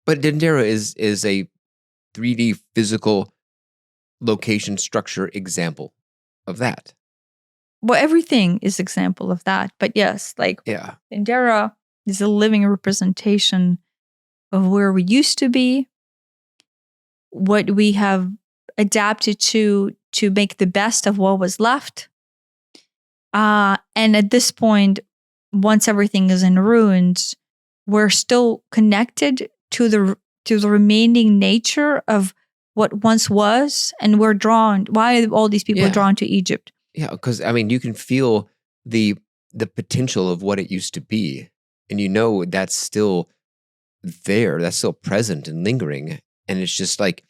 But Dendera is a 3D physical location structure example of that. Well, everything is example of that. But yes, like Dendera is a living representation of where we used to be, what we have adapted to make the best of what was left. And at this point, once everything is in ruins, we're still connected to the remaining nature of what once was, and we're drawn. Why are all these people drawn to Egypt? Yeah, because I mean, you can feel the potential of what it used to be, and you know that's still there, that's still present and lingering, and it's just like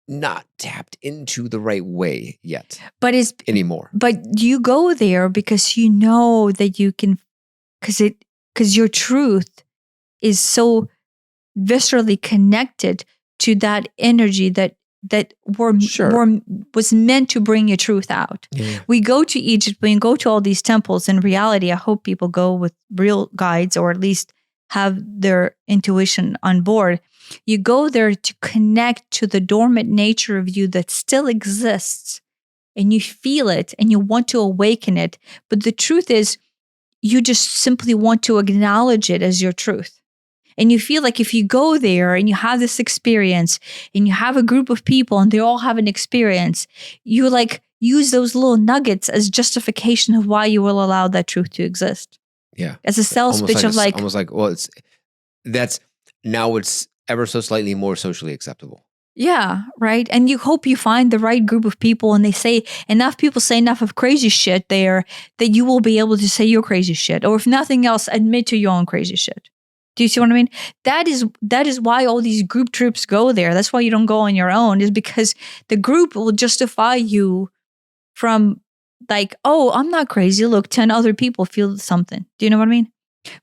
not tapped into the right way yet. But anymore. But you go there because you know that you can, because your truth is so viscerally connected to that energy that was meant to bring your truth out. Yeah. We go to Egypt, we go to all these temples. In reality, I hope people go with real guides, or at least have their intuition on board. You go there to connect to the dormant nature of you that still exists, and you feel it and you want to awaken it. But the truth is, you just simply want to acknowledge it as your truth. And you feel like if you go there and you have this experience and you have a group of people and they all have an experience, you like use those little nuggets as justification of why you will allow that truth to exist. Yeah. As a sales pitch of like... Almost like, well, it's ever so slightly more socially acceptable. Yeah, right. And you hope you find the right group of people, and they say enough people say enough of crazy shit there that you will be able to say your crazy shit. Or if nothing else, admit to your own crazy shit. Do you see what I mean? That is why all these group trips go there. That's why you don't go on your own, is because the group will justify you from like, oh, I'm not crazy. Look, 10 other people feel something. Do you know what I mean?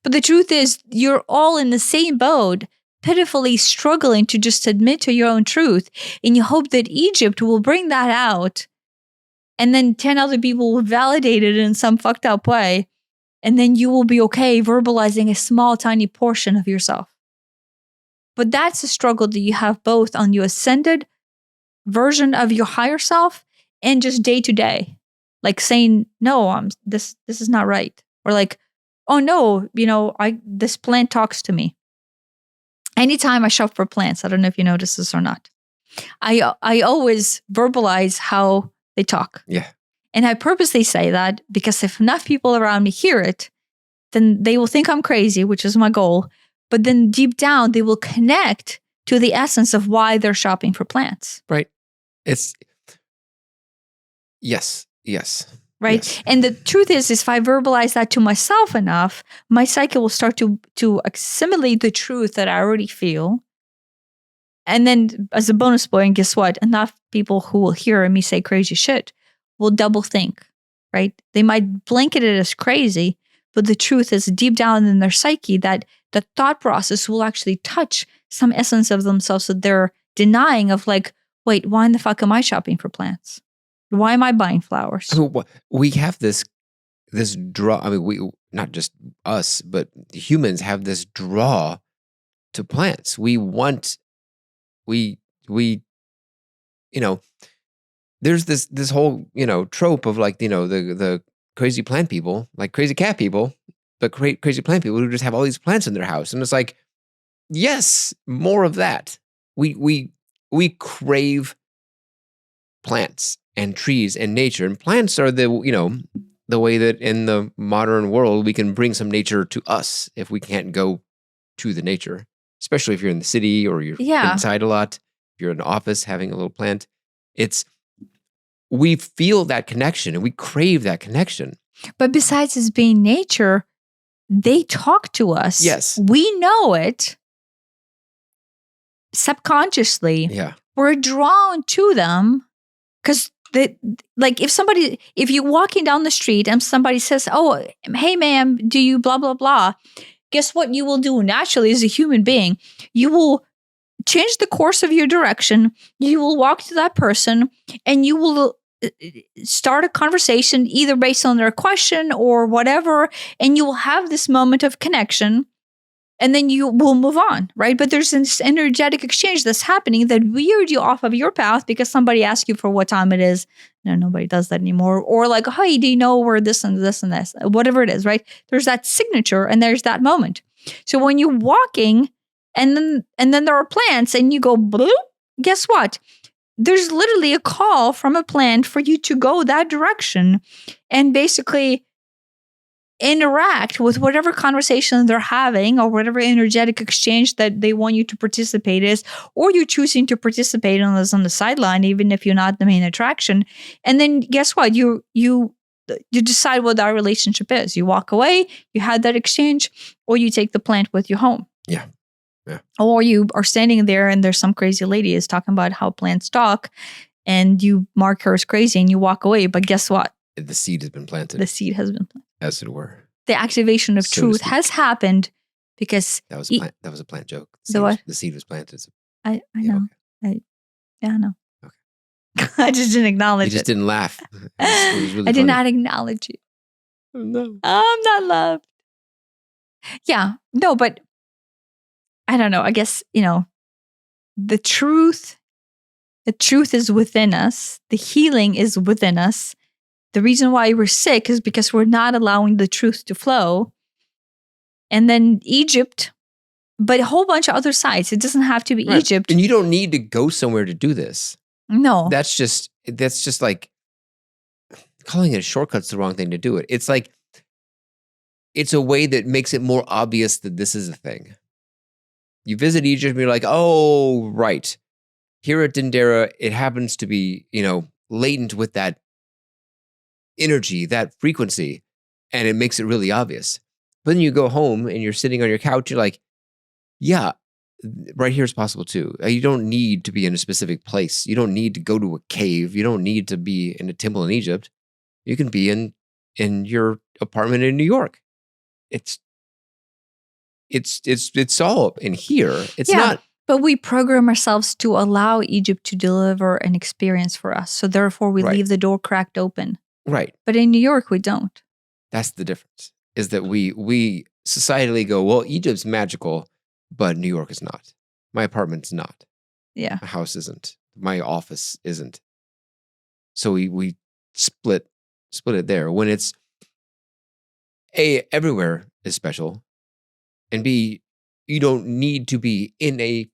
But the truth is, you're all in the same boat, pitifully struggling to just admit to your own truth. And you hope that Egypt will bring that out. And then 10 other people will validate it in some fucked up way. And then you will be okay verbalizing a small, tiny portion of yourself. But that's a struggle that you have both on your ascended version of your higher self and just day to day. Like saying, no, this is not right. Or like, oh no, this plant talks to me. Anytime I shop for plants, I don't know if you notice this or not, I always verbalize how they talk. Yeah. And I purposely say that because if enough people around me hear it, then they will think I'm crazy, which is my goal. But then deep down, they will connect to the essence of why they're shopping for plants. Right. Yes. Right. Yes. And the truth is if I verbalize that to myself enough, my psyche will start to assimilate the truth that I already feel. And then as a bonus point, guess what? Enough people who will hear me say crazy shit will double think, right? They might blanket it as crazy, but the truth is deep down in their psyche that the thought process will actually touch some essence of themselves that they're denying of like, wait, why in the fuck am I shopping for plants? Why am I buying flowers? I mean, we have this draw. I mean, we, not just us, but humans have this draw to plants. We want, you know, there's this whole, trope of like, the crazy plant people, like crazy cat people, but crazy plant people who just have all these plants in their house. And it's like, yes, more of that. We crave plants and trees and nature. And plants are the way that in the modern world, we can bring some nature to us if we can't go to the nature, especially if you're in the city or you're inside a lot. If you're in an office having a little plant, we feel that connection and we crave that connection. But besides it being nature, they talk to us. Yes. We know it subconsciously. Yeah. We're drawn to them because if you're walking down the street and somebody says, "Oh, hey ma'am, do you blah, blah, blah?" Guess what you will do naturally as a human being? You will change the course of your direction. You will walk to that person and you will start a conversation either based on their question or whatever. And you will have this moment of connection and then you will move on, right? But there's this energetic exchange that's happening that veered you off of your path because somebody asked you for what time it is. No, nobody does that anymore. Or like, hey, do you know where this and this and this, whatever it is, right? There's that signature and there's that moment. So when you're walking and then there are plants and you go, bloop, guess what? There's literally a call from a plant for you to go that direction and basically interact with whatever conversation they're having or whatever energetic exchange that they want you to participate in, or you're choosing to participate on this on the sideline, even if you're not the main attraction. And then guess what? You decide what that relationship is. You walk away, you had that exchange, or you take the plant with you home. Yeah. Yeah. Or you are standing there and there's some crazy lady is talking about how plants talk and you mark her as crazy and you walk away. But guess what? The seed has been planted. The seed has been planted. As it were. The activation of truth has happened because... That was a plant joke. The seed was planted. I know. Okay. I know. Okay. I just didn't acknowledge it. You just didn't laugh. It was really I did funny. not acknowledge you. Oh, no. I'm not loved. Yeah. No, but I don't know. I guess, the truth is within us. The healing is within us. The reason why we're sick is because we're not allowing the truth to flow. And then Egypt, but a whole bunch of other sites. It doesn't have to be right. Egypt. And you don't need to go somewhere to do this. No. That's just like calling it a shortcut's the wrong thing to do it. It's like, it's a way that makes it more obvious that this is a thing. You visit Egypt and you're like, oh, right. Here at Dendera, it happens to be, latent with that energy, that frequency, and it makes it really obvious. But then you go home and you're sitting on your couch, you're like, yeah, right here is possible too. You don't need to be in a specific place. You don't need to go to a cave. You don't need to be in a temple in Egypt. You can be in your apartment in New York. It's all up in here. It's not. But we program ourselves to allow Egypt to deliver an experience for us. So therefore we leave the door cracked open. Right. But in New York, we don't. That's the difference, is that we societally go, well, Egypt's magical, but New York is not. My apartment's not. Yeah. My house isn't. My office isn't. So we split it there. When it's A, everywhere is special, and B, you don't need to be in a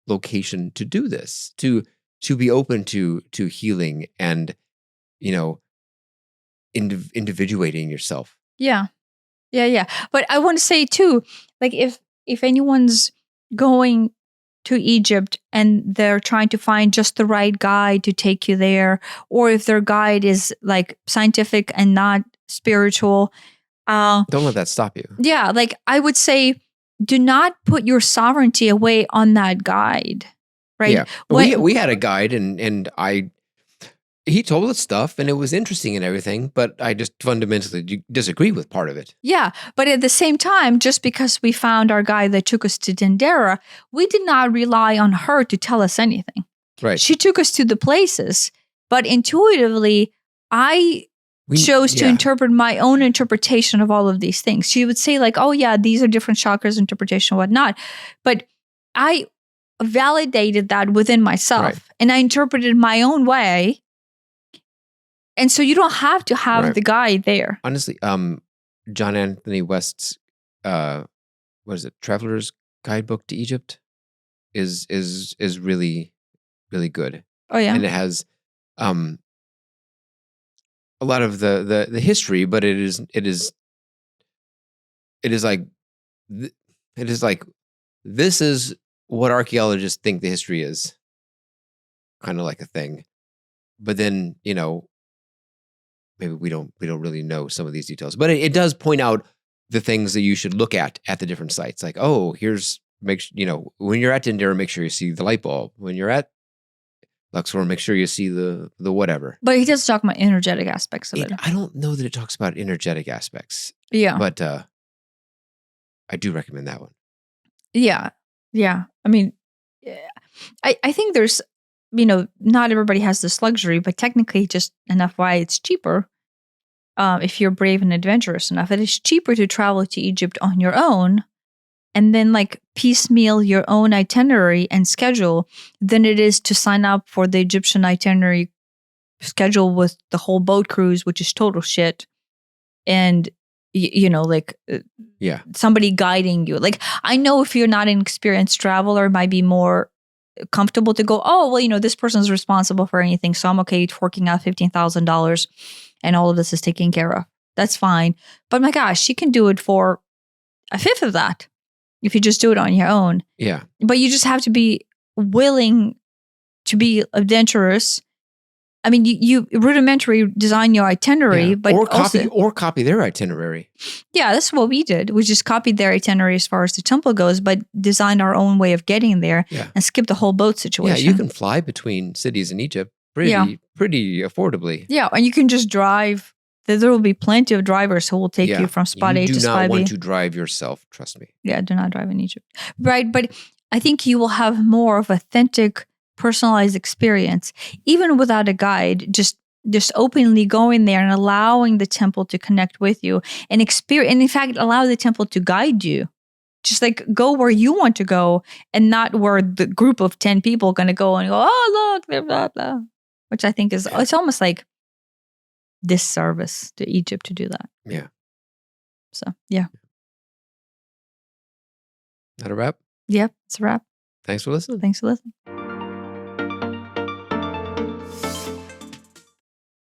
location to do this, to be open to healing and, individuating yourself. Yeah. But I want to say too, like if anyone's going to Egypt and they're trying to find just the right guide to take you there, or if their guide is like scientific and not spiritual, don't let that stop you. Yeah, like I would say, do not put your sovereignty away on that guide, right? Yeah, we had a guide, and he told us stuff, and it was interesting and everything, but I just fundamentally disagree with part of it. Yeah, but at the same time, just because we found our guide that took us to Dendera, we did not rely on her to tell us anything. Right. She took us to the places, But intuitively, I chose to interpret my own interpretation of all of these things. She would say like, oh yeah, these are different chakras, interpretation, whatnot. But I validated that within myself and I interpreted my own way. And so you don't have to have the guide there. Honestly, John Anthony West's, what is it, Traveler's Guidebook to Egypt is really, really good. Oh yeah. And it has a lot of the history, but it is like this is what archaeologists think the history is, kind of like a thing. But then, you know, maybe we don't really know some of these details, but it does point out the things that you should look at the different sites. Like, oh, here's you know, when you're at Dendera, make sure you see the light bulb. When you're at Luxor, make sure you see the whatever. But he does talk about energetic aspects of it. I don't know that it talks about energetic aspects. Yeah. But I do recommend that one. Yeah. Yeah. I mean, I think there's, you know, not everybody has this luxury, but technically just enough why it's cheaper. If you're brave and adventurous enough, it is cheaper to travel to Egypt on your own and then like piecemeal your own itinerary and schedule than it is to sign up for the Egyptian itinerary schedule with the whole boat cruise, which is total shit. And, you know, like somebody guiding you. Like, I know if you're not an experienced traveler, it might be more comfortable to go, oh, well, you know, this person's responsible for anything, so I'm okay forking out $15,000 and all of this is taken care of. That's fine. But my gosh, she can do it for a fifth of that if you just do it on your own. Yeah. But you just have to be willing to be adventurous. I mean, you rudimentary design your itinerary, but or copy their itinerary. Yeah, that's what we did. We just copied their itinerary as far as the temple goes, but designed our own way of getting there and skipped the whole boat situation. Yeah, you can fly between cities in Egypt pretty affordably. Yeah, and you can just drive. There will be plenty of drivers who will take you from spot A to spot B. You do not want to drive yourself, trust me. Yeah, do not drive in Egypt. Right, but I think you will have more of authentic, personalized experience, even without a guide, just openly going there and allowing the temple to connect with you and experience, and in fact, allow the temple to guide you. Just like go where you want to go and not where the group of 10 people are going to go and go, oh, look, blah, blah, blah. Which I think is, it's almost like disservice to Egypt to do that. Yeah. So, yeah. That a wrap? Yep, it's a wrap. Thanks for listening. Thanks for listening.